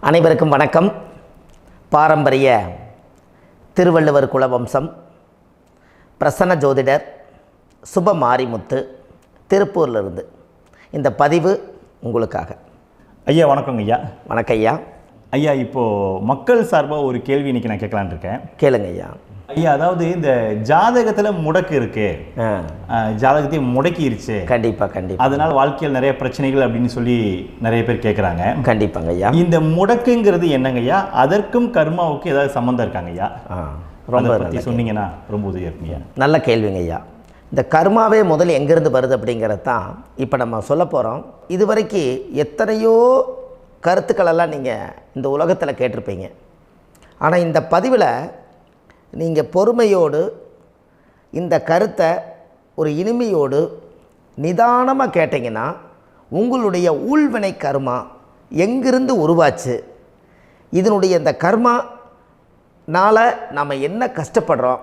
அனைவருக்கும் வணக்கம். பாரம்பரிய திருவள்ளுவர் குலவம்சம் பிரசன்ன ஜோதிடர் சுப மாரிமுத்து திருப்பூரிலிருந்து இந்த பதிவு உங்களுக்காக. ஐயா வணக்கங்க ஐயா. வணக்கம் ஐயா. ஐயா இப்போது மக்கள் சார்பாக ஒரு கேள்வி இன்றைக்கி நான் கேட்கலான் இருக்கேன். கேளுங்க ஐயா. ஐயா அதாவது இந்த ஜாதகத்தில் முடக்கு இருக்கு, ஜாதகத்தையும் முடக்கிருச்சு, கண்டிப்பாக அதனால் வாழ்க்கையில் நிறைய பிரச்சனைகள் அப்படின்னு சொல்லி நிறைய பேர் கேட்குறாங்க. கண்டிப்பாங்க ஐயா. இந்த முடக்குங்கிறது என்னங்க ஐயா? அதற்கும் கர்மாவுக்கு ஏதாவது சம்மந்தம் இருக்காங்க ஐயா? ரொம்ப பற்றி சொன்னீங்கன்னா ரொம்ப உதவியாக இருக்குங்க. நல்ல கேள்விங்க ஐயா. இந்த கர்மாவே முதல்ல எங்கேருந்து வருது அப்படிங்கிறது தான் இப்போ நம்ம சொல்ல போகிறோம். இதுவரைக்கும் எத்தனையோ கருத்துக்களெல்லாம் நீங்கள் இந்த உலகத்தில் கேட்டிருப்பீங்க. ஆனால் இந்த பதிவில் நீங்கள் பொறுமையோடு இந்த கருத்தை ஒரு இனிமையோடு நிதானமாக கேட்டிங்கன்னா உங்களுடைய ஊழ்வினை கர்மா எங்கிருந்து உருவாச்சு, இதனுடைய இந்த கர்மானால் நாம் என்ன கஷ்டப்படுறோம்,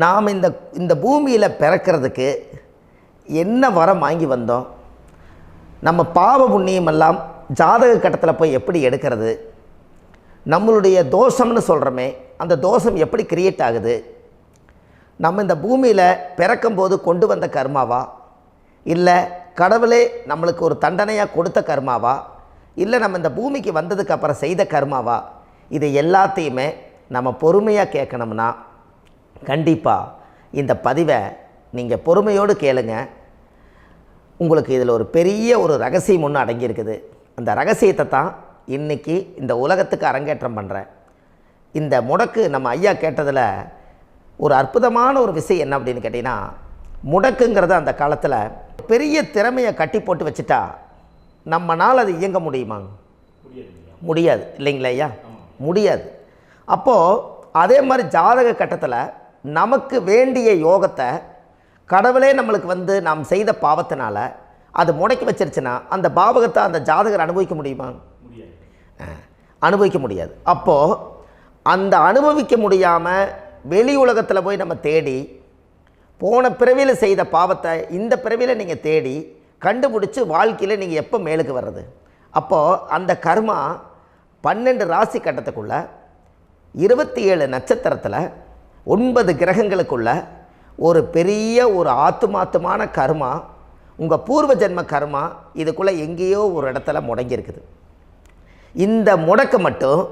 நாம் இந்த பூமியில் பிறக்கிறதுக்கு என்ன வரம் வாங்கி வந்தோம், நம்ம பாவ புண்ணியமெல்லாம் ஜாதக கட்டத்தில் போய் எப்படி எடுக்கிறது, நம்மளுடைய தோஷம்னு சொல்கிறோமே அந்த தோஷம் எப்படி கிரியேட் ஆகுது, நம்ம இந்த பூமியில் பிறக்கும்போது கொண்டு வந்த கர்மாவா, இல்லை கடவுளே நம்மளுக்கு ஒரு தண்டனையாக கொடுத்த கர்மாவா, இல்லை நம்ம இந்த பூமிக்கு வந்ததுக்கு அப்புறம் செய்த கர்மாவா, இது எல்லாத்தையுமே நம்ம பொறுமையாக கேட்கணும்னா கண்டிப்பாக இந்த பதிவை நீங்கள் பொறுமையோடு கேளுங்க. உங்களுக்கு இதில் ஒரு பெரிய ஒரு ரகசியம் ஒன்று அடங்கியிருக்குது. அந்த ரகசியத்தை தான் இன்றைக்கி இந்த உலகத்துக்கு அரங்கேற்றம் பண்ணுறேன். இந்த முடக்கு நம்ம ஐயா கேட்டதில் ஒரு அற்புதமான ஒரு விஷயம் என்ன அப்படின்னு கேட்டிங்கன்னா, முடக்குங்கிறது அந்த காலத்தில் பெரிய திறமையை கட்டி போட்டு வச்சுட்டா நம்மனால் அது இயங்க முடியுமாங்க? முடியாது இல்லைங்களா ஐயா? முடியாது. அப்போது அதே மாதிரி ஜாதக கட்டத்தில் நமக்கு வேண்டிய யோகத்தை கடவுளே நம்மளுக்கு நாம் செய்த பாவத்தினால அது முடக்கி வச்சிருச்சுன்னா அந்த பாவகத்தை அந்த ஜாதகர் அனுபவிக்க முடியுமா? அனுபவிக்க முடியாது. அப்போது அந்த அனுபவிக்க முடியாமல் வெளி உலகத்தில் போய் நம்ம தேடி போன பிறவியில் செய்த பாவத்தை இந்த பிறவியில் நீங்கள் தேடி கண்டுபிடிச்சி வாழ்க்கையில் நீங்கள் எப்போ மேலுக்கு வர்றது? அப்போது அந்த கர்மா 12 ராசி கட்டத்துக்குள்ள 27 நட்சத்திரத்தில் 9 கிரகங்களுக்குள்ள ஒரு பெரிய ஒரு ஆத்துமாத்துமான கர்மா, உங்கள் பூர்வ ஜென்ம கர்மா இதுக்குள்ளே எங்கேயோ ஒரு இடத்துல முடங்கியிருக்குது. இந்த முடக்க மட்டும்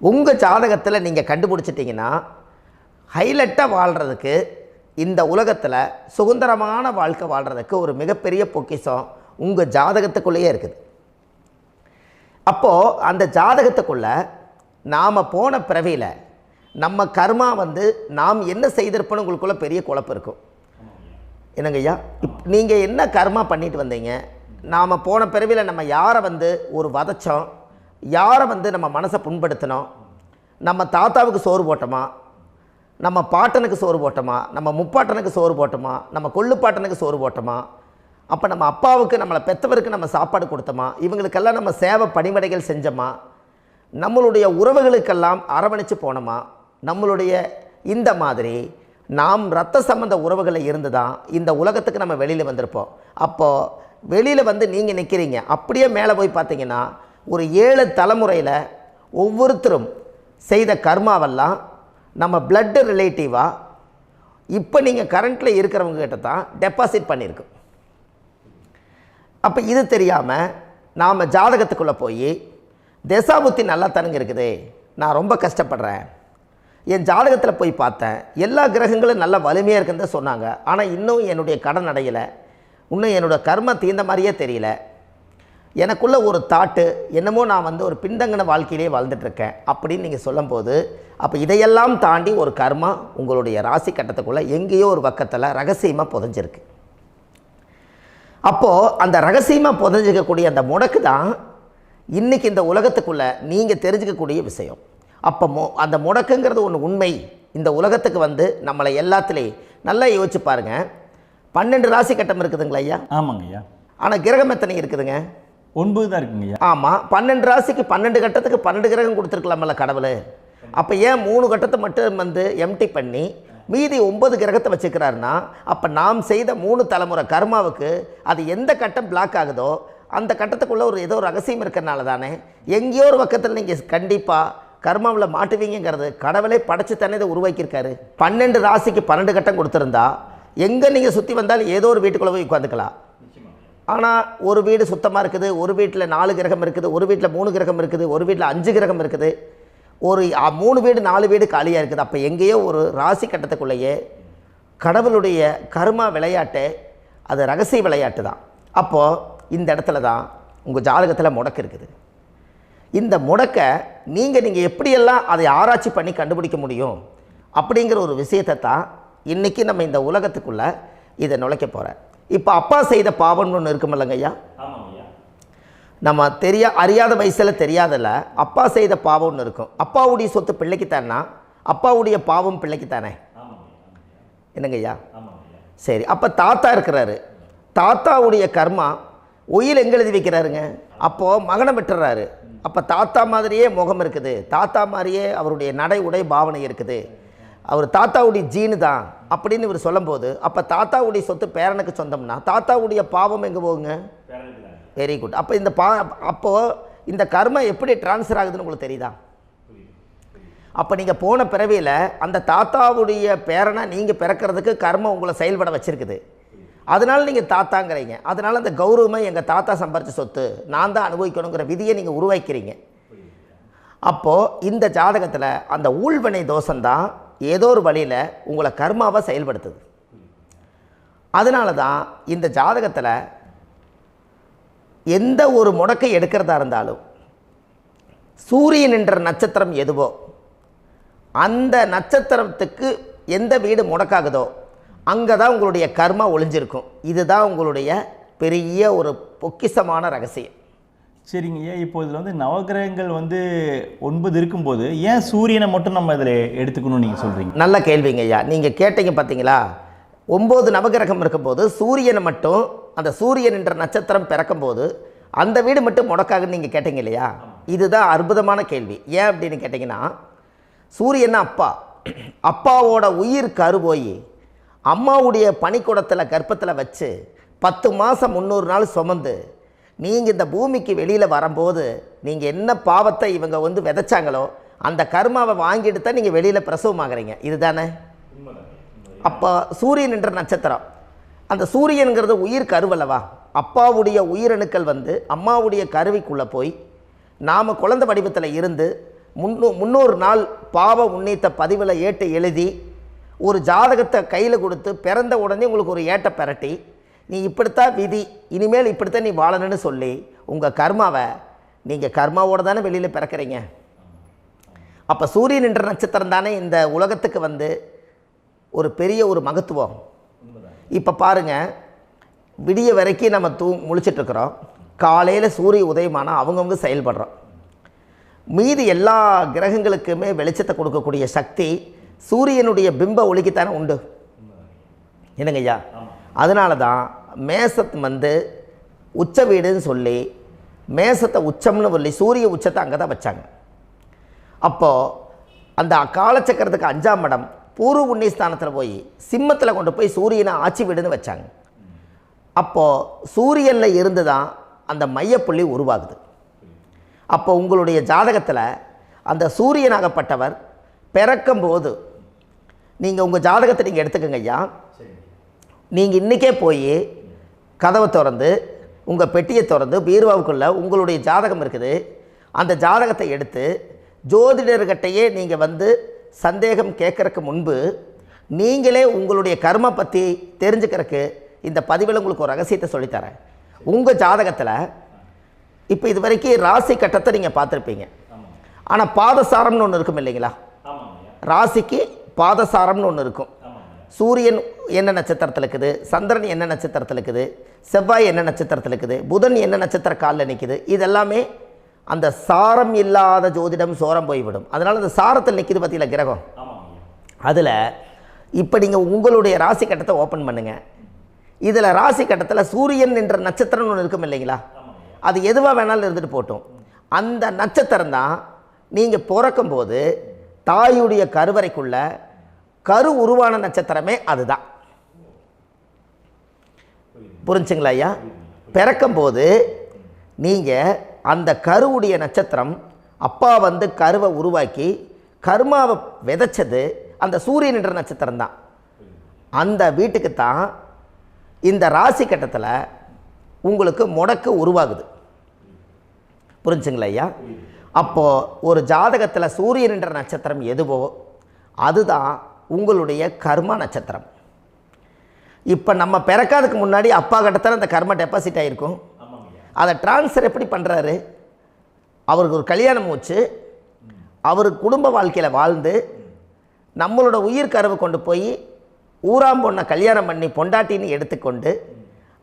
உங்கள் ஜாதகத்தில் நீங்கள் கண்டுபிடிச்சிட்டிங்கன்னா ஹைலைட்டாக வாழ்கிறதுக்கு, இந்த உலகத்தில் சுதந்திரமான வாழ்க்கை வாழ்கிறதுக்கு ஒரு மிகப்பெரிய பொக்கிஷம் உங்கள் ஜாதகத்துக்குள்ளேயே இருக்குது. அப்போது அந்த ஜாதகத்துக்குள்ளே நாம் போன பிறவியில் நம்ம கர்மா நாம் என்ன செய்திருப்போன்னு உங்களுக்குள்ளே பெரிய குழப்பம் இருக்கும். என்னங்க ஐயா, நீங்கள் என்ன கர்மா பண்ணிட்டு வந்தீங்க, நாம் போன பிறவியில் நம்ம யாரை ஒரு வதச்சோம், யாரை நம்ம மனசை புண்படுத்தினோம், நம்ம தாத்தாவுக்கு சோறு போட்டோமா, நம்ம பாட்டனுக்கு சோறு போட்டோமா, நம்ம முப்பாட்டனுக்கு சோறு போட்டோமா, நம்ம கொள்ளுப்பாட்டனுக்கு சோறு போட்டோமா, அப்போ நம்ம அப்பாவுக்கு நம்மளை பெற்றவருக்கு நம்ம சாப்பாடு கொடுத்தோமா, இவங்களுக்கெல்லாம் நம்ம சேவை பணிமடைகள் செஞ்சோமா, நம்மளுடைய உறவுகளுக்கெல்லாம் அரவணைச்சு போனோமா, நம்மளுடைய இந்த மாதிரி நாம் இரத்த சம்பந்த உறவுகளை இருந்து தான் இந்த உலகத்துக்கு நம்ம வெளியில் வந்திருப்போம். அப்போது வெளியில் நீங்கள் நிற்கிறீங்க, அப்படியே மேலே போய் பார்த்தீங்கன்னா ஒரு 7 தலைமுறையில் ஒவ்வொருத்தரும் செய்த கர்மாவெல்லாம் நம்ம பிளட்டு ரிலேட்டிவாக இப்போ நீங்கள் கரண்ட்டில் இருக்கிறவங்க கிட்ட தான் டெபாசிட் பண்ணியிருக்கோம். அப்போ இது தெரியாமல் நாம் ஜாதகத்துக்குள்ளே போய் தசாபுத்தி நல்லா தனுங்க இருக்குது, நான் ரொம்ப கஷ்டப்படுறேன், என் ஜாதகத்தில் போய் பார்த்தேன் எல்லா கிரகங்களும் நல்ல வலிமையாக இருக்குன்னு தான் சொன்னாங்க, ஆனால் இன்னும் என்னுடைய கடன் அடையலை, இன்னும் என்னோடய கர்ம தீர்ந்த மாதிரியே தெரியல, எனக்குள்ளே ஒரு தாட்டு என்னமோ நான் ஒரு பின்தங்கின வாழ்க்கையிலே வாழ்ந்துட்டுருக்கேன் அப்படின்னு நீங்கள் சொல்லும்போது, அப்போ இதையெல்லாம் தாண்டி ஒரு கர்மா உங்களுடைய ராசி கட்டத்துக்குள்ளே எங்கேயோ ஒரு பக்கத்தில் ரகசியமாக புதைஞ்சிருக்கு. அப்போது அந்த ரகசியமாக புதைஞ்சிக்கக்கூடிய அந்த முடக்கு தான் இன்றைக்கி இந்த உலகத்துக்குள்ளே நீங்கள் தெரிஞ்சுக்கக்கூடிய விஷயம். அப்போ அந்த முடக்குங்கிறது ஒன்று உண்மை. இந்த உலகத்துக்கு நம்மளை எல்லாத்துலேயும் நல்லா யோசிச்சு பாருங்கள். 12 ராசி கட்டம் இருக்குதுங்களா ஐயா? ஆமாங்க ஐயா. ஆனால் கிரகம் எத்தனை இருக்குதுங்க? 9 தான் இருக்குங்க ஐயா. ஆமாம், 12 ராசிக்கு 12 கட்டத்துக்கு 12 கிரகம் கொடுத்துருக்கலாமல்ல கடவுள். அப்போ ஏன் 3 கட்டத்தை மட்டும் எம்டி பண்ணி மீதி 9 கிரகத்தை வச்சுக்கிறாருன்னா, அப்போ நாம் செய்த 3 தலைமுறை கர்மாவுக்கு அது எந்த கட்டம் பிளாக் ஆகுதோ அந்த கட்டத்துக்குள்ளே ஏதோ ஒரு ரகசியம் இருக்கிறனால தானே எங்கேயோ ஒரு பக்கத்தில் நீங்கள் கண்டிப்பாக கர்மாவில் மாட்டுவீங்கிறது கடவுளே படைச்சு தானே இதை உருவாக்கியிருக்காரு. 12 ராசிக்கு 12 கட்டம் கொடுத்துருந்தா எங்கே நீங்கள் சுற்றி வந்தாலும் ஏதோ ஒரு வீட்டுக்குள்ளே போய் உட்காந்துக்கலாம். ஆனால் ஒரு வீடு சுத்தமாக இருக்குது, ஒரு வீட்டில் 4 கிரகம் இருக்குது, ஒரு வீட்டில் 3 கிரகம் இருக்குது, ஒரு வீட்டில் 5 கிரகம் இருக்குது, ஒரு 3 வீடு 4 வீடு காலியாக இருக்குது. அப்போ எங்கேயோ ஒரு ராசி கட்டத்துக்குள்ளேயே கடவுளுடைய கர்மா விளையாட்டு, அது ரகசிய விளையாட்டு தான். அப்போது இந்த இடத்துல தான் உங்கள் ஜாதகத்தில் முடக்கு இருக்குது. இந்த முடக்கை நீங்கள் எப்படியெல்லாம் அதை ஆராய்ச்சி பண்ணி கண்டுபிடிக்க முடியும் அப்படிங்கிற ஒரு விஷயத்தை தான் இன்றைக்கி நம்ம இந்த உலகத்துக்குள்ளே இதை நுழைக்க போகிறேன். இப்போ அப்பா செய்த பாவம்னு ஒன்று இருக்குமில்லங்க ஐயா, நம்ம அறியாத வயசில் தெரியாதில்ல, அப்பா செய்த பாவம்னு இருக்கும். அப்பாவுடைய சொத்து பிள்ளைக்குத்தானா, அப்பாவுடைய பாவம் பிள்ளைக்குத்தானே, என்னங்க ஐயா? சரி, அப்போ தாத்தா இருக்கிறாரு, தாத்தாவுடைய கர்மா உயிர் எங்கே எழுதி வைக்கிறாருங்க? அப்போது மகனை விட்டுறாரு. அப்போ தாத்தா மாதிரியே முகம் இருக்குது, தாத்தா மாதிரியே அவருடைய நடை உடை பாவனை இருக்குது, அவர் தாத்தாவுடைய ஜீனு தான் அப்படின்னு இவர் சொல்லும்போது, அப்போ தாத்தாவுடைய சொத்து பேரனுக்கு சொந்தம்னா தாத்தாவுடைய பாவம் எங்கே போகுங்க? Very good. அப்போ அப்போது இந்த கர்மா எப்படி டிரான்ஸ்ஃபர் ஆகுதுன்னு உங்களுக்கு தெரியுதா? அப்போ நீங்கள் போன பிறவியில் அந்த தாத்தாவுடைய பேரனை நீங்கள் பிறக்கிறதுக்கு கர்மம் உங்களை செயல்பட வச்சுருக்குது. அதனால் நீங்கள் தாத்தாங்கிறீங்க. அதனால் அந்த கௌரவமாக எங்கள் தாத்தா சம்பாரித்த சொத்து நான் தான் அனுபவிக்கணுங்கிற விதியை நீங்கள் உருவாக்கிறீங்க. அப்போது இந்த ஜாதகத்தில் அந்த ஊழ்வினை தோஷந்தான் ஏதோ ஒரு வழியில் உங்களை கர்மாவை செயல்படுத்துது. அதனால தான் இந்த ஜாதகத்தில் எந்த ஒரு முடக்கை எடுக்கிறதா இருந்தாலும் சூரியன் என்ற நட்சத்திரம் எதுவோ அந்த நட்சத்திரத்துக்கு எந்த வீடு முடக்காகுதோ அங்கே தான் உங்களுடைய கர்மா ஒளிஞ்சிருக்கும். இதுதான் உங்களுடைய பெரிய ஒரு பொக்கிஷமான ரகசியம். சரிங்க ஐயா, இப்போ இதில் நவகிரகங்கள் 9 இருக்கும்போது ஏன் சூரியனை மட்டும் நம்ம இதில் எடுத்துக்கணும்னு நீங்கள் சொல்கிறீங்க? நல்ல கேள்விங்க ஐயா. நீங்கள் கேட்டீங்க பார்த்தீங்களா, 9 நவகிரகம் இருக்கும்போது சூரியனை மட்டும், அந்த சூரியன் என்ற நட்சத்திரம் பிறக்கும்போது அந்த வீடு மட்டும் முடக்காகுன்னு நீங்கள் கேட்டீங்க இல்லையா? இதுதான் அற்புதமான கேள்வி. ஏன் அப்படின்னு கேட்டிங்கன்னா, சூரியன் அப்பாவோட உயிர் கரு போய் அம்மாவுடைய பனிக்கூடத்தில் கர்ப்பத்தில் வச்சு 10 மாதம் 300 நாள் சுமந்து நீங்கள் இந்த பூமிக்கு வெளியில் வரும்போது நீங்கள் என்ன பாவத்தை இவங்க விதைச்சாங்களோ அந்த கர்மாவை வாங்கிட்டு தான் நீங்கள் வெளியில் பிரசவமாகறீங்க. இதுதானே? அப்போ சூரியன் என்ற நட்சத்திரம், அந்த சூரியனுங்கிறது உயிர் கருவல்லவா, அப்பாவுடைய உயிரணுக்கள் அம்மாவுடைய கருவிக்குள்ளே போய் நாம் குழந்தை வடிவத்தில் இருந்து 300 நாள் பாவ உன்னித்த பதிவில் ஏட்டு எழுதி ஒரு ஜாதகத்தை கையில் கொடுத்து பிறந்த உடனே உங்களுக்கு ஒரு ஏட்டை பெரட்டி நீ இப்படித்தான் விதி, இனிமேல் இப்படித்தான் நீ வாழணும்னு சொல்லி உங்கள் கர்மாவை நீங்கள் கர்மாவோடு தானே வெளியில் பிறக்கிறீங்க. அப்போ சூரியன் என்ற நட்சத்திரம் தானே இந்த உலகத்துக்கு ஒரு பெரிய ஒரு மகத்துவம். இப்போ பாருங்கள், விடிய வரைக்கும் நம்ம முழிச்சிட்ருக்குறோம், காலையில் சூரிய உதயமானால் அவங்கவுங்க செயல்படுறோம். மீதி எல்லா கிரகங்களுக்குமே வெளிச்சத்தை கொடுக்கக்கூடிய சக்தி சூரியனுடைய பிம்ப ஒளிக்குத்தானே உண்டு, என்னங்க ஐயா? அதனால தான் மேசத்து உச்ச வீடுன்னு சொல்லி மேசத்தை உச்சம்னு சொல்லி சூரிய உச்சத்தை அங்கே தான் வச்சாங்க. அப்போது அந்த காலச்சக்கரத்துக்கு 5ஆம் இடம் பூர்வ புண்ணியஸ்தானத்தில் போய் சிம்மத்தில் கொண்டு போய் சூரியனை ஆட்சி வீடுன்னு வச்சாங்க. அப்போது சூரியனில் இருந்து தான் அந்த மையப்புள்ளி உருவாகுது. அப்போ உங்களுடைய ஜாதகத்தில் அந்த சூரியனாகப்பட்டவர் பிறக்கும்போது நீங்கள் உங்கள் ஜாதகத்தை நீங்கள் எடுத்துக்கங்க ஐயா. நீங்கள் இன்றைக்கே போய் கதவை திறந்து உங்கள் பெட்டியை திறந்து பீர்வாவுக்குள்ளே உங்களுடைய ஜாதகம் இருக்குது, அந்த ஜாதகத்தை எடுத்து ஜோதிடர்கிட்டையே நீங்கள் சந்தேகம் கேட்குறக்கு முன்பு நீங்களே உங்களுடைய கர்ம பற்றி தெரிஞ்சுக்கிறதுக்கு இந்த பதிவில் உங்களுக்கு ஒரு ரகசியத்தை சொல்லித்தரேன். உங்கள் ஜாதகத்தில் இப்போ இது வரைக்கும் ராசி கட்டத்தை நீங்கள் பார்த்துருப்பீங்க, ஆனால் பாதசாரம்னு ஒன்று இருக்கும் இல்லைங்களா? ராசிக்கு பாதசாரம்னு ஒன்று இருக்கும். சூரியன் என்ன நட்சத்திரத்தில் இருக்குது, சந்திரன் என்ன நட்சத்திரத்தில் இருக்குது, செவ்வாய் என்ன நட்சத்திரத்தில் இருக்குது, புதன் என்ன நட்சத்திர காலில் நிற்குது, இதெல்லாமே அந்த சாரம் இல்லாத ஜோதிடம் சோரம் போய்விடும். அதனால் அந்த சாரத்தில் நிற்கிது பார்த்தீங்களா கிரகம், அதில் இப்போ நீங்கள் உங்களுடைய ராசி கட்டத்தை ஓப்பன் பண்ணுங்கள். இதில் ராசி கட்டத்தில் சூரியன் என்ற நட்சத்திரம்னு ஒன்று இருக்கும் இல்லைங்களா? அது எதுவாக வேணாலும் இருந்துட்டு போட்டோம். அந்த நட்சத்திரம் தான் நீங்கள் பிறக்கும்போது தாயுடைய கருவறைக்குள்ள கரு உருவான நட்சத்திரமே அதுதான். புரிஞ்சுங்களா ஐயா? பிறக்கும்போது நீங்கள் அந்த கருவுடைய நட்சத்திரம் அப்பா வந்து கருவை உருவாக்கி கர்மாவை விதைச்சது அந்த சூரியன் என்ற நட்சத்திரம் தான். அந்த வீட்டுக்கு தான் இந்த ராசி கட்டத்தில் உங்களுக்கு முடக்கு உருவாகுது. புரிஞ்சுங்களா ஐயா? அப்போது ஒரு ஜாதகத்தில் சூரியன் என்ற நட்சத்திரம் எதுவோ அதுதான் உங்களுடைய கர்மா நட்சத்திரம். இப்போ நம்ம பிறக்காதுக்கு முன்னாடி அப்பா கட்டத்தில் அந்த கர்மா டெபாசிட் ஆகிருக்கும். அதை ட்ரான்ஸ்ஃபர் எப்படி பண்ணுறாரு? அவருக்கு ஒரு கல்யாணம் வச்சு அவர் குடும்ப வாழ்க்கையில் வாழ்ந்து நம்மளோட உயிர் கருவை கொண்டு போய் ஊராம் பொண்ணை கல்யாணம் பண்ணி பொண்டாட்டின்னு எடுத்துக்கொண்டு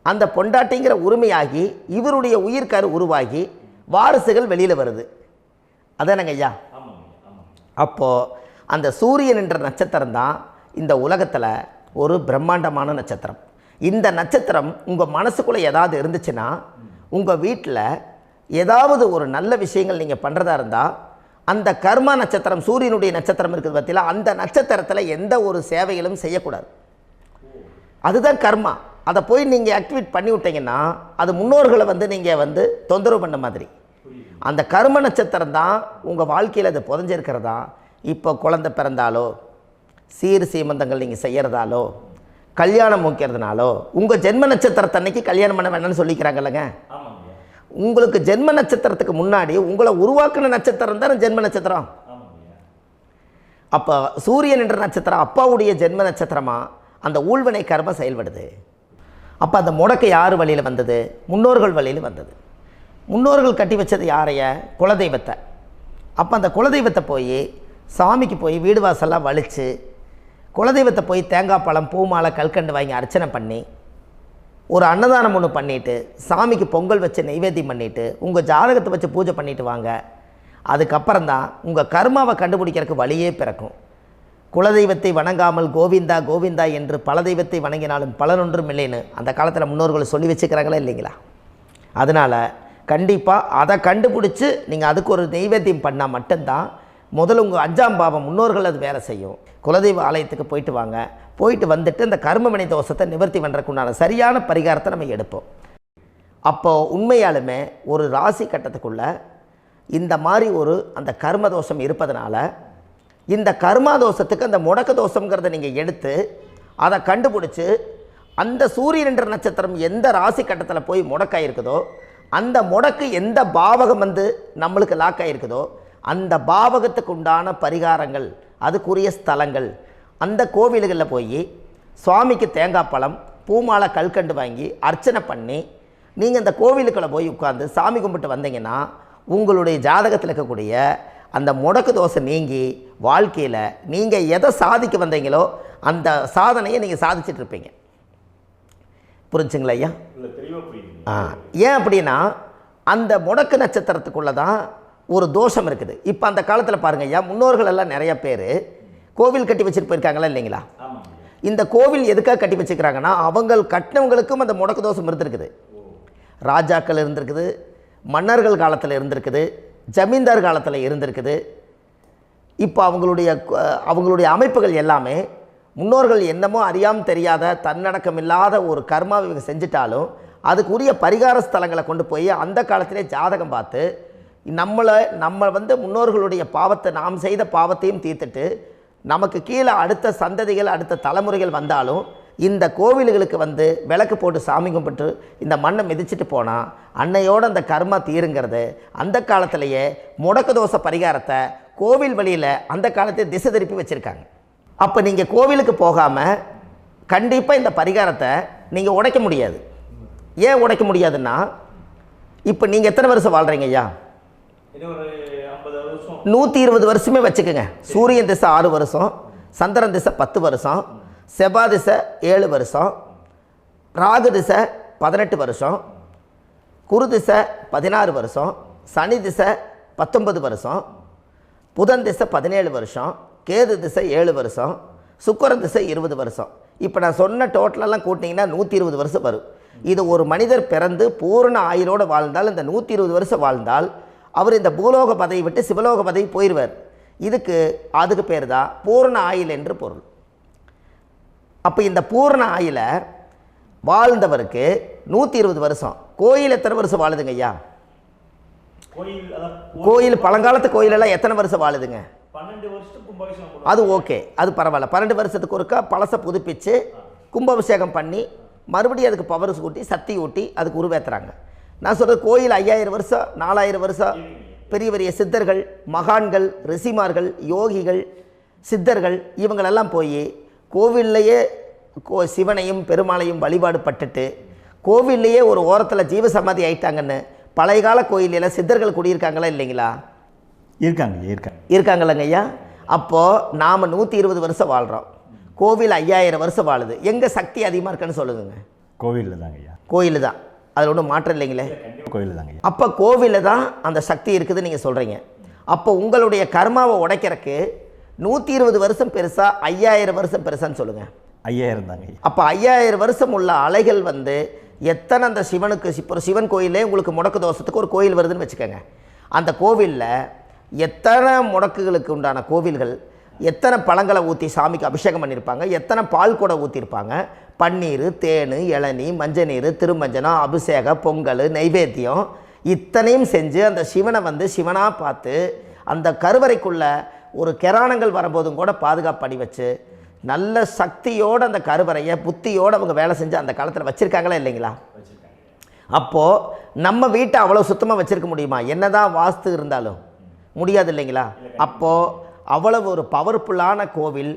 அந்த பொண்டாட்டிங்கிற உரிமையாகி இவருடைய உயிர் கரு உருவாகி வாரிசுகள் வெளியில் வருது. அதானங்க ஐயா? அப்போது அந்த சூரியன் என்ற நட்சத்திரம் தான் இந்த உலகத்தில் ஒரு பிரம்மாண்டமான நட்சத்திரம். இந்த நட்சத்திரம் உங்கள் மனசுக்குள்ளே ஏதாவது இருந்துச்சுன்னா உங்கள் வீட்டில் ஏதாவது ஒரு நல்ல விஷயங்கள் நீங்கள் பண்ணுறதா இருந்தால் அந்த கர்மா நட்சத்திரம் சூரியனுடைய நட்சத்திரம் இருக்குது பார்த்தீங்களா, அந்த நட்சத்திரத்தில் எந்த ஒரு சேவைகளும் செய்யக்கூடாது. அதுதான் கர்மா. அதை போய் நீங்கள் ஆக்டிவேட் பண்ணி விட்டீங்கன்னா அது முன்னோர்களை வந்து நீங்கள் வந்து தொந்தரவு பண்ண மாதிரி. அந்த கர்ம நட்சத்திரம் தான் உங்கள் வாழ்க்கையில் அது புதஞ்சிருக்கிறதா. இப்போ குழந்தை பிறந்தாலோ சீர் சீமந்தங்கள் நீங்கள் செய்கிறதாலோ கல்யாணம் முக்கிறதுனாலோ உங்கள் ஜென்ம நட்சத்திரத்தன்னைக்கு கல்யாணம் பண்ண வேண்டாம்னு சொல்லிக்கிறாங்கல்லங்க. உங்களுக்கு ஜென்ம நட்சத்திரத்துக்கு முன்னாடி உங்களை உருவாக்குன நட்சத்திரம் தான் ஜென்ம நட்சத்திரம். அப்போ சூரியன் என்ற நட்சத்திரம் அப்பாவுடைய ஜென்ம நட்சத்திரமாக அந்த ஊழ்வினை கர்மம் செயல்படுது. அப்போ அந்த முடக்கு யார் வழியில் வந்தது? முன்னோர்கள் வழியில் வந்தது. முன்னோர்கள் கட்டி வச்சது யாரைய? குலதெய்வத்தை. அப்போ அந்த குலதெய்வத்தை போய் சாமிக்கு போய் வீடு வாசல்லாம் வலித்து குலதெய்வத்தை போய் தேங்காய் பழம் பூ மாலை கல்கண்டு வாங்கி அர்ச்சனை பண்ணி ஒரு அன்னதானம் ஒன்று பண்ணிவிட்டு சாமிக்கு பொங்கல் வச்சு நைவேத்தியம் பண்ணிவிட்டு உங்கள் ஜாதகத்தை வச்சு பூஜை பண்ணிவிட்டு வாங்க. அதுக்கப்புறம் தான் உங்கள் கர்மாவை கண்டுபிடிக்கிறதுக்கு வழியே பிறக்கும். குலதெய்வத்தை வணங்காமல் கோவிந்தா கோவிந்தா என்று பல தெய்வத்தை வணங்கினாலும் பலனொன்றும் இல்லைன்னு அந்த காலத்தில் முன்னோர்கள் சொல்லி வச்சுக்கிறாங்களா இல்லைங்களா? அதனால் கண்டிப்பாக அதை கண்டுபிடிச்சி நீங்கள் அதுக்கு ஒரு நைவேத்தியம் பண்ணால் மட்டும்தான் முதல்ல உங்கள் 5ஆம் பாவம் முன்னோர்கள் அது வேலை செய்யும். குலதெய்வ ஆலயத்துக்கு போயிட்டு வாங்க. போயிட்டு வந்துட்டு இந்த கர்மவினை தோஷத்தை நிவர்த்தி பண்ணுறதுக்குண்டான சரியான பரிகாரத்தை நம்ம எடுப்போம். அப்போது உண்மையாலுமே ஒரு ராசி கட்டத்துக்குள்ளே இந்த மாதிரி ஒரு அந்த கர்ம தோஷம் இருப்பதனால இந்த கர்மா தோஷத்துக்கு அந்த முடக்க தோஷங்கிறத நீங்கள் எடுத்து அதை கண்டுபிடிச்சி அந்த சூரியன் என்ற நட்சத்திரம் எந்த ராசி கட்டத்தில் போய் முடக்காயிருக்குதோ அந்த முடக்கு எந்த பாவகம் வந்து நம்மளுக்கு லாக் ஆகிருக்குதோ அந்த பாவகத்துக்கு உண்டான பரிகாரங்கள் அதுக்குரிய ஸ்தலங்கள் அந்த கோவில்களில் போய் சுவாமிக்கு தேங்காய் பழம் பூமாலை கல்கண்டு வாங்கி அர்ச்சனை பண்ணி நீங்கள் இந்த கோவிலுக்குள்ளே போய் உட்காந்து சாமி கும்பிட்டு வந்தீங்கன்னா உங்களுடைய ஜாதகத்தில் இருக்கக்கூடிய அந்த முடக்கு தோசை நீங்கி வாழ்க்கையில் நீங்கள் எதை சாதிக்க வந்தீங்களோ அந்த சாதனையை நீங்கள் சாதிச்சிட்ருப்பீங்க. புரிஞ்சுங்களா ஐயா? ஏன் அப்படின்னா அந்த முடக்கு நட்சத்திரத்துக்குள்ளே தான் ஒரு தோஷம் இருக்குது. இப்போ அந்த காலத்தில் பாருங்கள் ஐயா, முன்னோர்கள் எல்லாம் நிறைய பேர் கோவில் கட்டி வச்சுட்டு போயிருக்காங்களா இல்லைங்களா? இந்த கோவில் எதுக்காக கட்டி வச்சுக்கிறாங்கன்னா அவங்க கட்டினவங்களுக்கும் அந்த முடக்கு தோஷம் இருந்திருக்குது. ராஜாக்கள் இருந்திருக்குது, மன்னர்கள் காலத்தில் இருந்திருக்குது, ஜமீன்தார் காலத்தில் இருந்திருக்குது. இப்போ அவங்களுடைய அமைப்புகள் எல்லாமே முன்னோர்கள் என்னமோ அறியாமல் தெரியாத தன்னடக்கம் இல்லாத ஒரு கர்மாவை இவங்க செஞ்சிட்டாலும் அதுக்குரிய பரிகார ஸ்தலங்களை கொண்டு போய் அந்த காலத்திலே ஜாதகம் பார்த்து நம்ம வந்து முன்னோர்களுடைய பாவத்தை நாம் செய்த பாவத்தையும் தீர்த்துட்டு நமக்கு கீழே அடுத்த சந்ததிகள் அடுத்த தலைமுறைகள் வந்தாலும் இந்த கோவில்களுக்கு வந்து விளக்கு போட்டு சாமி கும்பிட்டு இந்த மண்ணை மிதிச்சுட்டு போனால் அன்னையோடு அந்த கர்மா தீருங்கிறது அந்த காலத்திலேயே முடக்க தோஷ பரிகாரத்தை கோவில் வழியில் அந்த காலத்தை திசை திருப்பி வச்சுருக்காங்க. அப்போ நீங்கள் கோவிலுக்கு போகாமல் கண்டிப்பாக இந்த பரிகாரத்தை நீங்கள் உடைக்க முடியாது. ஏன் உடைக்க முடியாதுன்னா இப்போ நீங்கள் எத்தனை வருஷம் வாழ்கிறீங்க ஐயா? 120 வருஷமே வச்சுக்கோங்க. சூரியன் திசை 6 வருஷம், சந்திரன் திசை 10 வருஷம், செவ்வாய் திசை 7 வருஷம், ராகு திசை 18 வருஷம், குரு திசை 16 வருஷம், சனி திசை 19 வருஷம், புதன் திசை 17 வருஷம், கேது திசை 7 வருஷம், சுக்கிரன் திசை 20 வருஷம். இப்போ நான் சொன்ன டோட்டலெல்லாம் கூட்டிங்கன்னா 120 வருஷம் வரும். இது ஒரு மனிதர் பிறந்து பூரண ஆயுளோடு வாழ்ந்தால் இந்த 120 வருஷம் வாழ்ந்தால் அவர் இந்த பூலோக பதவி விட்டு சிவலோக பதவி போயிடுவார். அதுக்கு பேர் தான் பூரண ஆயுள் என்று பொருள். அப்போ இந்த பூரண ஆயுளை வாழ்ந்தவருக்கு 120 வருஷம். கோயில் எத்தனை வருஷம் வாழுதுங்க ஐயா? கோயில் பழங்காலத்து கோயிலெல்லாம் எத்தனை வருஷம் வாழுதுங்க? 12 வருஷத்துக்கு கும்பாபிஷேகம். அது ஓகே, அது பரவாயில்ல. 12 வருஷத்துக்கு ஒருக்கா பழசை புதுப்பிச்சு கும்பாபிஷேகம் பண்ணி மறுபடியும் அதுக்கு பவர் ஊட்டி சக்தி ஊட்டி அதுக்கு உருவேற்றுறாங்க. நான் சொல்கிறது கோயில் 5000 வருஷம் 4000 வருஷம் பெரிய பெரிய சித்தர்கள், மகான்கள், ரிஷிமார்கள், யோகிகள், சித்தர்கள் இவங்களெல்லாம் போய் கோவில்லையே சிவனையும் பெருமாளையும் வழிபாடு பட்டுட்டு கோவில்லையே ஒரு ஓரத்தில் ஜீவசமாதி ஆயிட்டாங்கன்னு பழைய கால கோயிலில் சித்தர்கள் குடியிருக்காங்களா இல்லைங்களா? இருக்காங்கல்லங்க ஐயா. அப்போது நாம் 120 வருஷம் வாழ்கிறோம், கோவில் 5000 வருஷம் வாழுது. எங்கே சக்தி அதிகமாக இருக்குன்னு சொல்லுங்க? கோவிலில் தாங்க ஐயா. கோயில் தான், அதில் ஒன்றும் மாற்றம் இல்லைங்களே. கோயில் தாங்க. அப்போ கோவிலில் தான் அந்த சக்தி இருக்குதுன்னு நீங்கள் சொல்கிறீங்க. அப்போ உங்களுடைய கர்மாவை உடைக்கிறதுக்கு 120 வருஷம் பெருசா 5000 வருஷம் பெருசான்னு சொல்லுங்கள்? 5000 தாங்க. அப்போ 5000 வருஷம் உள்ள அலைகள் எத்தனை அந்த சிவனுக்கு இப்போ சிவன் கோயிலே உங்களுக்கு முடக்கு தோஷத்துக்கு ஒரு கோயில் வருதுன்னு வச்சுக்கோங்க. அந்த கோவிலில் எத்தனை முடக்குகளுக்கு உண்டான கோவில்கள், எத்தனை பழங்களை ஊற்றி சாமிக்கு அபிஷேகம் பண்ணியிருப்பாங்க, எத்தனை பால் கூட ஊற்றிருப்பாங்க, பன்னீர், தேன், இளநீ, மஞ்சள் நீர், திருமஞ்சனம், அபிஷேகம், பொங்கல், நைவேத்தியம் இத்தனையும் செஞ்சு அந்த சிவனை சிவனாக பார்த்து அந்த கருவறைக்குள்ள ஒரு கிராணங்கள் வரும்போதும் கூட பாதுகாப்பு பண்ணி வச்சு நல்ல சக்தியோடு அந்த கருவறையை புத்தியோடு அவங்க வேலை செஞ்சு அந்த காலத்தில் வச்சுருக்காங்களா இல்லைங்களா? அப்போது நம்ம வீட்டை அவ்வளோ சுத்தமாக வச்சுருக்க முடியுமா? என்னதான் வாஸ்து இருந்தாலும் முடியாது இல்லைங்களா? அப்போது அவ்வளவு ஒரு பவர்ஃபுல்லான கோவில்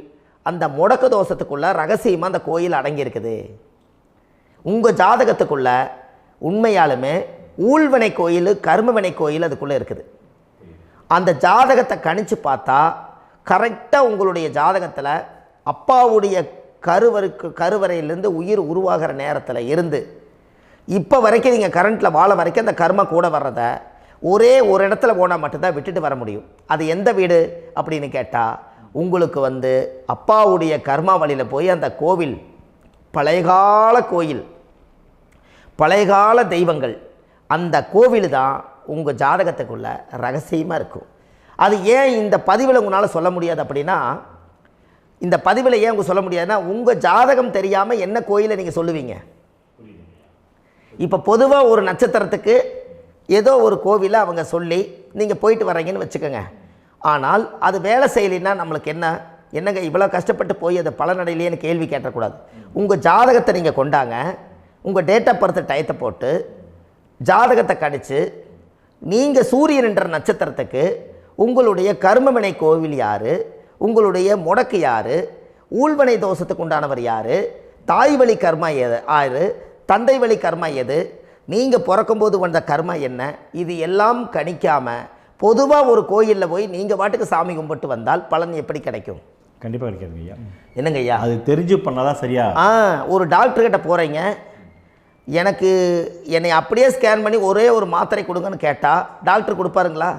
அந்த முடக்கு தோஷத்துக்குள்ளே ரகசியமாக அந்த கோயில் அடங்கியிருக்குது. உங்கள் ஜாதகத்துக்குள்ளே உண்மையாலுமே ஊழ்வினை கோயில், கர்மவினை கோயில் அதுக்குள்ளே இருக்குது. அந்த ஜாதகத்தை கணிச்சு பார்த்தா கரெக்டாக உங்களுடைய ஜாதகத்தில் அப்பாவுடைய கருவறையிலேருந்து உயிர் உருவாகிற நேரத்தில் இருந்து இப்போ வரைக்கும் நீங்கள் கரண்ட்டில் வாழ வரைக்கும் அந்த கர்ம கூட வர்றதை ஒரே ஒரு இடத்துல போனால் மட்டும்தான் விட்டுட்டு வர முடியும். அது எந்த வீடு அப்படின்னு கேட்டால் உங்களுக்கு அப்பாவுடைய கர்மா வழியில் போய் அந்த கோவில் பழையகால கோயில், பழையகால தெய்வங்கள், அந்த கோவில் தான் உங்கள் ஜாதகத்துக்குள்ள ரகசியமாக இருக்கும். அது ஏன் இந்த பதிவில் உங்களால் சொல்ல முடியாது அப்படின்னா, இந்த பதிவில் ஏன் உங்க சொல்ல முடியாதுன்னா உங்கள் ஜாதகம் தெரியாமல் என்ன கோயிலை நீங்கள் சொல்லுவீங்க? இப்போ பொதுவாக ஒரு நட்சத்திரத்துக்கு ஏதோ ஒரு கோவிலை அவங்க சொல்லி நீங்கள் போயிட்டு வர்றீங்கன்னு வச்சுக்கோங்க. ஆனால் அது வேலை செய்யலைன்னா நம்மளுக்கு என்னங்க இவ்வளோ கஷ்டப்பட்டு போய் அதை பலனடையிலேன்னு கேள்வி கேட்டக்கூடாது. உங்கள் ஜாதகத்தை நீங்கள் கொண்டாங்க, உங்கள் டேட் ஆஃப் பர்த் டயத்தை போட்டு ஜாதகத்தை கணிச்சு நீங்கள் சூரியன் என்ற நட்சத்திரத்துக்கு உங்களுடைய கர்மவினை கோவில் யார், உங்களுடைய முடக்கு யார், ஊழ்வனை தோஷத்துக்கு உண்டானவர் யார், தாய் வழி கர்மா யார், தந்தை வழி கர்மா எது, நீங்கள் பிறக்கும்போது வந்த கர்மா என்ன, இது எல்லாம் கணிக்காமல் பொதுவாக ஒரு கோயிலில் போய் நீங்கள் பாட்டுக்கு சாமி கும்பிட்டு வந்தால் பலன் எப்படி கிடைக்கும்? கண்டிப்பாக கிடைக்காதுங்க ஐயா. என்னங்க ஐயா? அது தெரிஞ்சு பண்ணாதான் சரியா? ஒரு டாக்டர்கிட்ட போகிறீங்க, என்னை அப்படியே ஸ்கேன் பண்ணி ஒரே ஒரு மாத்திரை கொடுங்கன்னு கேட்டால் டாக்டர் கொடுப்பாருங்களா?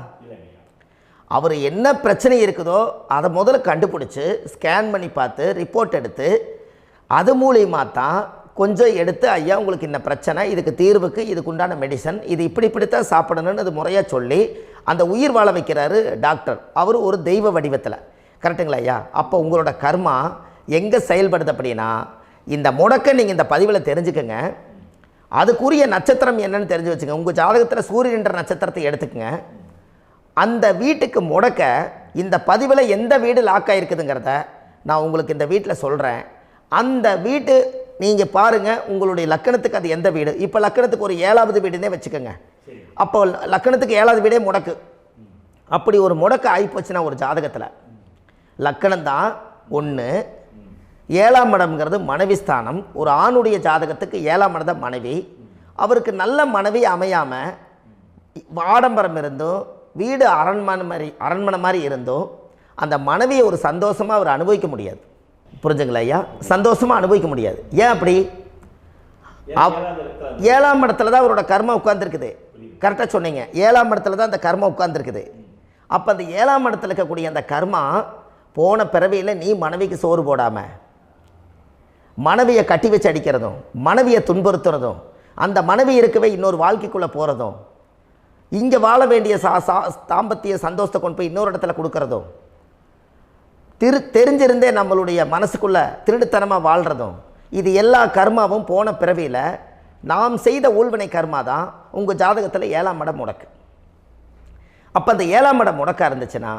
அவர் என்ன பிரச்சனை இருக்குதோ அதை முதல்ல கண்டுபிடிச்சி ஸ்கேன் பண்ணி பார்த்து ரிப்போர்ட் எடுத்து அது மூலியமாக தான் கொஞ்சம் எடுத்து ஐயா உங்களுக்கு இந்த பிரச்சனை, இதுக்கு தீர்வுக்கு இதுக்குண்டான மெடிசன், இது இப்படித்தான் சாப்பிடணும்னு அது முறையாக சொல்லி அந்த உயிர் வாழ வைக்கிறாரு டாக்டர். அவர் ஒரு தெய்வ வடிவத்தில். கரெக்டுங்களா ஐயா? அப்போ உங்களோட கர்மா எங்கே செயல்படுது அப்படின்னா, இந்த முடக்க நீங்கள் இந்த பதிவில் தெரிஞ்சுக்கங்க. அதுக்குரிய நட்சத்திரம் என்னன்னு தெரிஞ்சு வச்சுங்க. உங்கள் ஜாதகத்தில் சூரியன் என்ற நட்சத்திரத்தை எடுத்துக்கங்க. அந்த வீட்டுக்கு முடக்க இந்த பதிவில் எந்த வீடு லாக் ஆகிருக்குதுங்கிறத நான் உங்களுக்கு இந்த வீட்டில் சொல்கிறேன். அந்த வீட்டு நீங்கள் பாருங்கள், உங்களுடைய லக்கணத்துக்கு அது எந்த வீடு. இப்போ லக்கணத்துக்கு ஒரு 7வது வீடுன்னே வச்சுக்கோங்க. அப்போ லக்கணத்துக்கு 7வது வீடே முடக்கு. அப்படி ஒரு முடக்கு ஆகிப்போச்சுன்னா ஒரு ஜாதகத்தில் லக்கணம் தான் 1, 7ஆம் இடம்ங்கிறது மனைவி ஸ்தானம். ஒரு ஆணுடைய ஜாதகத்துக்கு 7ஆம் இடம் தான் மனைவி. அவருக்கு நல்ல மனைவி அமையாமல் ஆடம்பரம் இருந்தும் வீடு அரண்மனை மாதிரி இருந்தும் அந்த மனைவியை ஒரு சந்தோஷமாக அவர் அனுபவிக்க முடியாது. புரிஞ்சுங்களா ஐயா? சந்தோஷமாக அனுபவிக்க முடியாது. ஏன் அப்படி? 7ஆம் இடத்துல தான் அவரோட கர்மா உட்கார்ந்துருக்குது. கரெக்டாக சொன்னீங்க. 7ஆம் இடத்துல தான் அந்த கர்மா உட்கார்ந்துருக்குது. அப்போ அந்த 7ஆம் இடத்துல இருக்கக்கூடிய அந்த கர்மா போன பிறவியில் நீ மனைவிக்கு சோறு போடாமல் மனைவியை கட்டி வச்சு அடிக்கிறதும், மனைவியை துன்புறுத்துறதும், அந்த மனைவி இருக்கவே இன்னொரு வாழ்க்கைக்குள்ளே போகிறதும், இங்கே வாழ வேண்டிய தாம்பத்திய சந்தோஷத்தை கொண்டு போய் இன்னொரு இடத்துல கொடுக்கறதும், தெரிஞ்சிருந்தே நம்மளுடைய மனசுக்குள்ளே திருடுத்தனமாக வாழ்கிறதும், இது எல்லா கர்மாவும் போன பிறவியில் நாம் செய்த ஊழ்வினை கர்மா தான் உங்கள் ஜாதகத்தில் 7ஆம் இடம் முடக்கு. அப்போ அந்த 7ஆம் இடம் முடக்கா இருந்துச்சுன்னா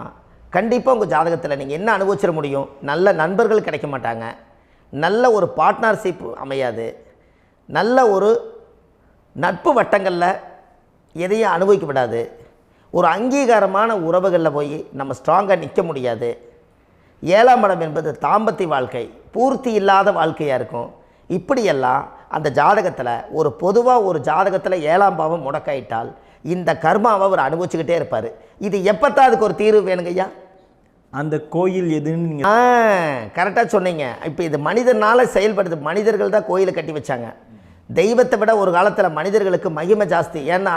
கண்டிப்பாக உங்கள் ஜாதகத்தில் நீங்கள் என்ன அனுபவிச்சிட முடியும்? நல்ல நண்பர்கள் கிடைக்க மாட்டாங்க, நல்ல ஒரு பார்ட்னர்ஷிப் அமையாது, நல்ல ஒரு நட்பு வட்டங்களில் எதையும் அனுபவிக்க விடாது, ஒரு அங்கீகாரமான உறவுகளில் போய் நம்ம ஸ்ட்ராங்காக நிற்க முடியாது. 7ஆம் இடம் என்பது தாம்பத்திய வாழ்க்கை, பூர்த்தி இல்லாத வாழ்க்கையாக இருக்கும். இப்படியெல்லாம் அந்த ஜாதகத்தில் ஒரு பொதுவாக ஒரு ஜாதகத்தில் 7ஆம் பாவம் முடக்காயிட்டால் இந்த கர்மாவை அவர் அனுபவிச்சுக்கிட்டே இருப்பார். இது எப்போத்தான் அதுக்கு ஒரு தீர்வு வேணுங்கய்யா? அந்த கோயில் எதுன்னு நீங்கள் கரெக்டாக சொன்னீங்க. இப்போ இது மனிதனால் செயல்படுது. மனிதர்கள் தான் கோயிலை கட்டி வச்சாங்க. தெய்வத்தை விட ஒரு காலத்தில் மனிதர்களுக்கு மகிமை ஜாஸ்தி. ஏன்னா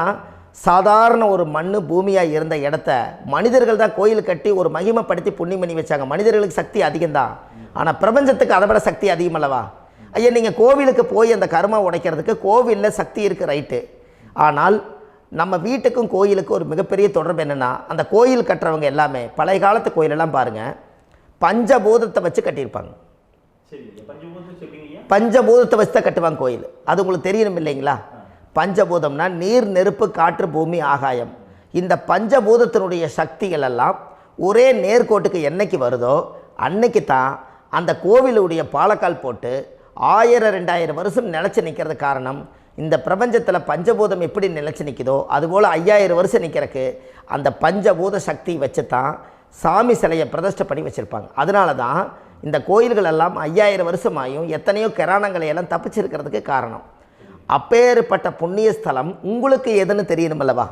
சாதாரண ஒரு மண் பூமியாக இருந்த இடத்த மனிதர்கள் தான் கோயில் கட்டி ஒரு மகிமைப்படுத்தி புண்ணியம் பண்ணி வச்சாங்க. மனிதர்களுக்கு சக்தி அதிகம்தான், ஆனால் பிரபஞ்சத்துக்கு அதை விட சக்தி அதிகம் அல்லவா? ஐயா, நீங்கள் கோவிலுக்கு போய் அந்த கர்மா உடைக்கிறதுக்கு கோவிலில் சக்தி இருக்குது, ரைட்டு. ஆனால் நம்ம வீட்டுக்கும் கோயிலுக்கும் ஒரு மிகப்பெரிய தொடர்பு என்னென்னா, அந்த கோயில் கட்டுறவங்க எல்லாமே பழைய காலத்து கோயிலெல்லாம் பாருங்கள், பஞ்சபூதத்தை வச்சு கட்டியிருப்பாங்க. பஞ்சபூதத்தை வச்சு தான் கட்டுவாங்க கோயில். அது உங்களுக்கு தெரியணும் இல்லைங்களா? பஞ்சபூதம்னா நீர், நெருப்பு, காற்று, பூமி, ஆகாயம். இந்த பஞ்சபூதத்தினுடைய சக்திகள் எல்லாம் ஒரே நேர்கோட்டுக்கு என்னைக்கு வருதோ அன்னைக்கு தான் அந்த கோவிலுடைய பாலக்கால் போட்டு 1000-2000 வருஷம் நிலச்சி நிற்கிறது. காரணம், இந்த பிரபஞ்சத்தில் பஞ்சபூதம் எப்படி நிலச்சி நிற்குதோ அதுபோல் 5000 வருஷம் நிற்கிறதுக்கு அந்த பஞ்சபூத சக்தி வச்சு தான் சாமி சிலையை பிரதிஷ்டை பண்ணி வச்சுருப்பாங்க. அதனால தான் இந்த கோயில்கள் எல்லாம் 5000 வருஷமாயும் எத்தனையோ கிராணங்களை எல்லாம் தப்பிச்சிருக்கிறதுக்கு காரணம். அப்பேற்பட்ட புண்ணிய ஸ்தலம் உங்களுக்கு எதுன்னு தெரியணும் அல்லவா?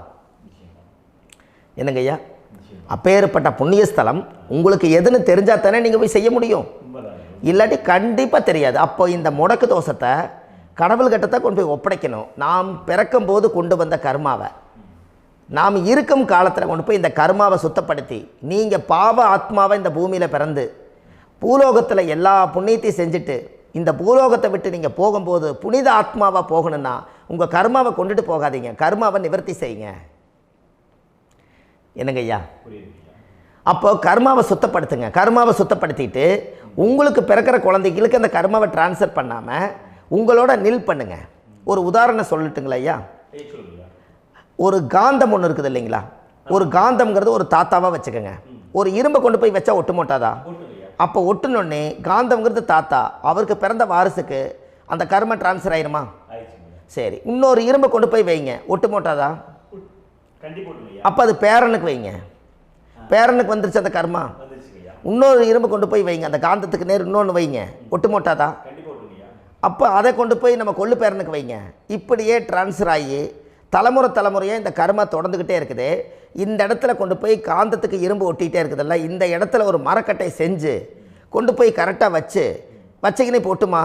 என்னங்க ஐயா? அப்பேற்பட்ட புண்ணிய ஸ்தலம் உங்களுக்கு எதுன்னு தெரிஞ்சால் தானே நீங்கள் போய் செய்ய முடியும், இல்லாட்டி கண்டிப்பாக தெரியாது. அப்போ இந்த முடக்கு தோஷத்தை கடவுள்கிட்ட கொண்டு போய் ஒப்படைக்கணும். நாம் பிறக்கும் போது கொண்டு வந்த கர்மாவை நாம் இருக்கும் காலத்தில் கொண்டு போய் இந்த கர்மாவை சுத்தப்படுத்தி, நீங்கள் பாவ ஆத்மாவை இந்த பூமியில் பிறந்து பூலோகத்தில் எல்லா புண்ணியத்தையும் செஞ்சுட்டு இந்த பூலோகத்தை விட்டு நீங்கள் போகும்போது புனித ஆத்மாவாக போகணுன்னா உங்கள் கர்மாவை கொண்டுட்டு போகாதீங்க, கர்மாவை நிவர்த்தி செய்யுங்க. என்னங்க ஐயா? அப்போ கர்மாவை சுத்தப்படுத்துங்க. கர்மாவை சுத்தப்படுத்திட்டு உங்களுக்கு பிறக்கிற குழந்தைகளுக்கு அந்த கர்மாவை டிரான்ஸ்ஃபர் பண்ணாமல் உங்களோட நில் பண்ணுங்க. ஒரு உதாரணம் சொல்லட்டுங்களா ஐயா? ஒரு காந்தம் ஒன்று இருக்குது இல்லைங்களா? ஒரு காந்தம்ங்கிறது ஒரு தாத்தாவாக வச்சுக்கோங்க. ஒரு இரும்பை கொண்டு போய் வச்சா ஒட்டு மோட்டாதா? அப்போ ஒட்டுனோடனே காந்தம்ங்கிறது தாத்தா, அவருக்கு பிறந்த வாரிசுக்கு அந்த கர்ம டிரான்ஸ்ஃபர் ஆயிருமா? சரி, இன்னொரு இரும்பை கொண்டு போய் வைங்க, ஒட்டு மோட்டாதா? அப்போ அது பேரனுக்கு வைங்க, பேரனுக்கு வந்துருச்சு அந்த கர்மா. இன்னொரு இரும்பை கொண்டு போய் வைங்க, அந்த காந்தத்துக்கு நேர் இன்னொன்று வைங்க, ஒட்டு மோட்டாதா? அப்போ அதை கொண்டு போய் நம்ம கொள்ளு பேரனுக்கு வைங்க. இப்படியே டிரான்ஸ்ஃபர் ஆகி தலைமுறையாக இந்த கர்மா தொடர்ந்துக்கிட்டே இருக்குது. இந்த இடத்துல கொண்டு போய் காந்தத்துக்கு இரும்பு ஒட்டிகிட்டே இருக்குதுல்ல, இந்த இடத்துல ஒரு மரக்கட்டை செஞ்சு கொண்டு போய் கரெக்டாக வச்சுக்கினே போட்டுமா?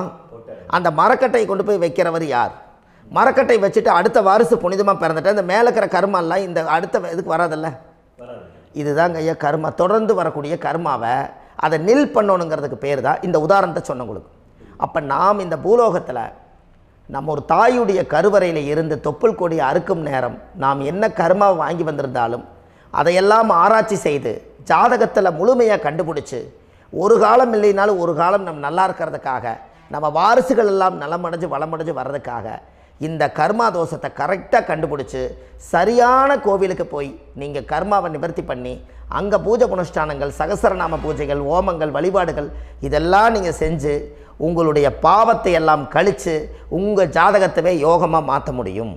அந்த மரக்கட்டையை கொண்டு போய் வைக்கிறவர் யார்? மரக்கட்டை வச்சுட்டு அடுத்த வாரிசு புனிதமாக பிறந்துட்டு அந்த மேலே இருக்கிற கர்மாலாம் இந்த அடுத்த இதுக்கு வராதில்ல. இதுதாங்க ஐயா கர்மா. தொடர்ந்து வரக்கூடிய கர்மாவை அதை நில் பண்ணணுங்கிறதுக்கு பேர் தான் இந்த உதாரணத்தை சொன்னவங்களுக்கு. அப்போ நாம் இந்த பூலோகத்தில் நம்ம ஒரு தாயுடைய கருவறையில் இருந்து தொப்புள் கொடி அறுக்கும் நேரம் நாம் என்ன கர்மாவை வாங்கி வந்திருந்தாலும் அதையெல்லாம் ஆராய்ச்சி செய்து ஜாதகத்தில் முழுமையாக கண்டுபிடிச்சி ஒரு காலம் இல்லைனாலும் ஒரு காலம் நம்ம நல்லா இருக்கிறதுக்காக, நம்ம வாரிசுகள் எல்லாம் நலமடைஞ்சு வளமடைஞ்சு வர்றதுக்காக இந்த கர்மா தோஷத்தை கரெக்டாக கண்டுபிடிச்சி சரியான கோவிலுக்கு போய் நீங்கள் கர்மாவை நிவர்த்தி பண்ணி அங்கே பூஜை புனஸ்தானங்கள், சகசரநாம பூஜைகள், ஓமங்கள், வழிபாடுகள் இதெல்லாம் நீங்கள் செஞ்சு உங்களுடைய பாவத்தை எல்லாம் கழித்து உங்கள் ஜாதகத்தவே யோகமாக மாற்ற முடியும்.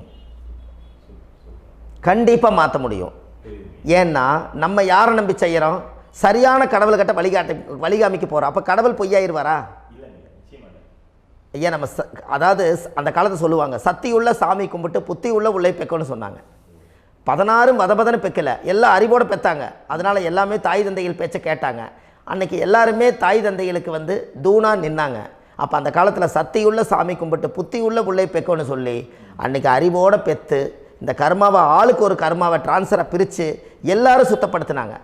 கண்டிப்பாக மாற்ற முடியும். ஏன்னா நம்ம யாரை நம்பி செய்கிறோம்? சரியான கடவுள்கிட்ட வழிகாமிக்க போகிறோம். அப்போ கடவுள் பொய்யாயிருவாரா? ஐயா நம்ம அதாவது அந்த காலத்தை சொல்லுவாங்க, சத்தியுள்ள சாமி கும்பிட்டு புத்தி உள்ள உள்ளே பெக்கணும்னு சொன்னாங்க. 16 வதபதன்னு பெக்கலை, எல்லாம் அறிவோடு பெற்றாங்க. அதனால் எல்லாமே தாய் தந்தைகள் பேச்சை கேட்டாங்க. அன்றைக்கி எல்லாருமே தாய் தந்தைகளுக்கு தூணாக நின்னாங்க. அப்போ அந்த காலத்தில் சத்தியுள்ள சாமி கும்பிட்டு புத்தி உள்ள உள்ளே பெக்கணும்னு சொல்லி அன்றைக்கி அறிவோடு பெற்று இந்த கர்மாவை ஆளுக்கு ஒரு கர்மாவை டிரான்ஸ்ஃபரை பிரித்து எல்லாரும் சுத்தப்படுத்தினாங்க.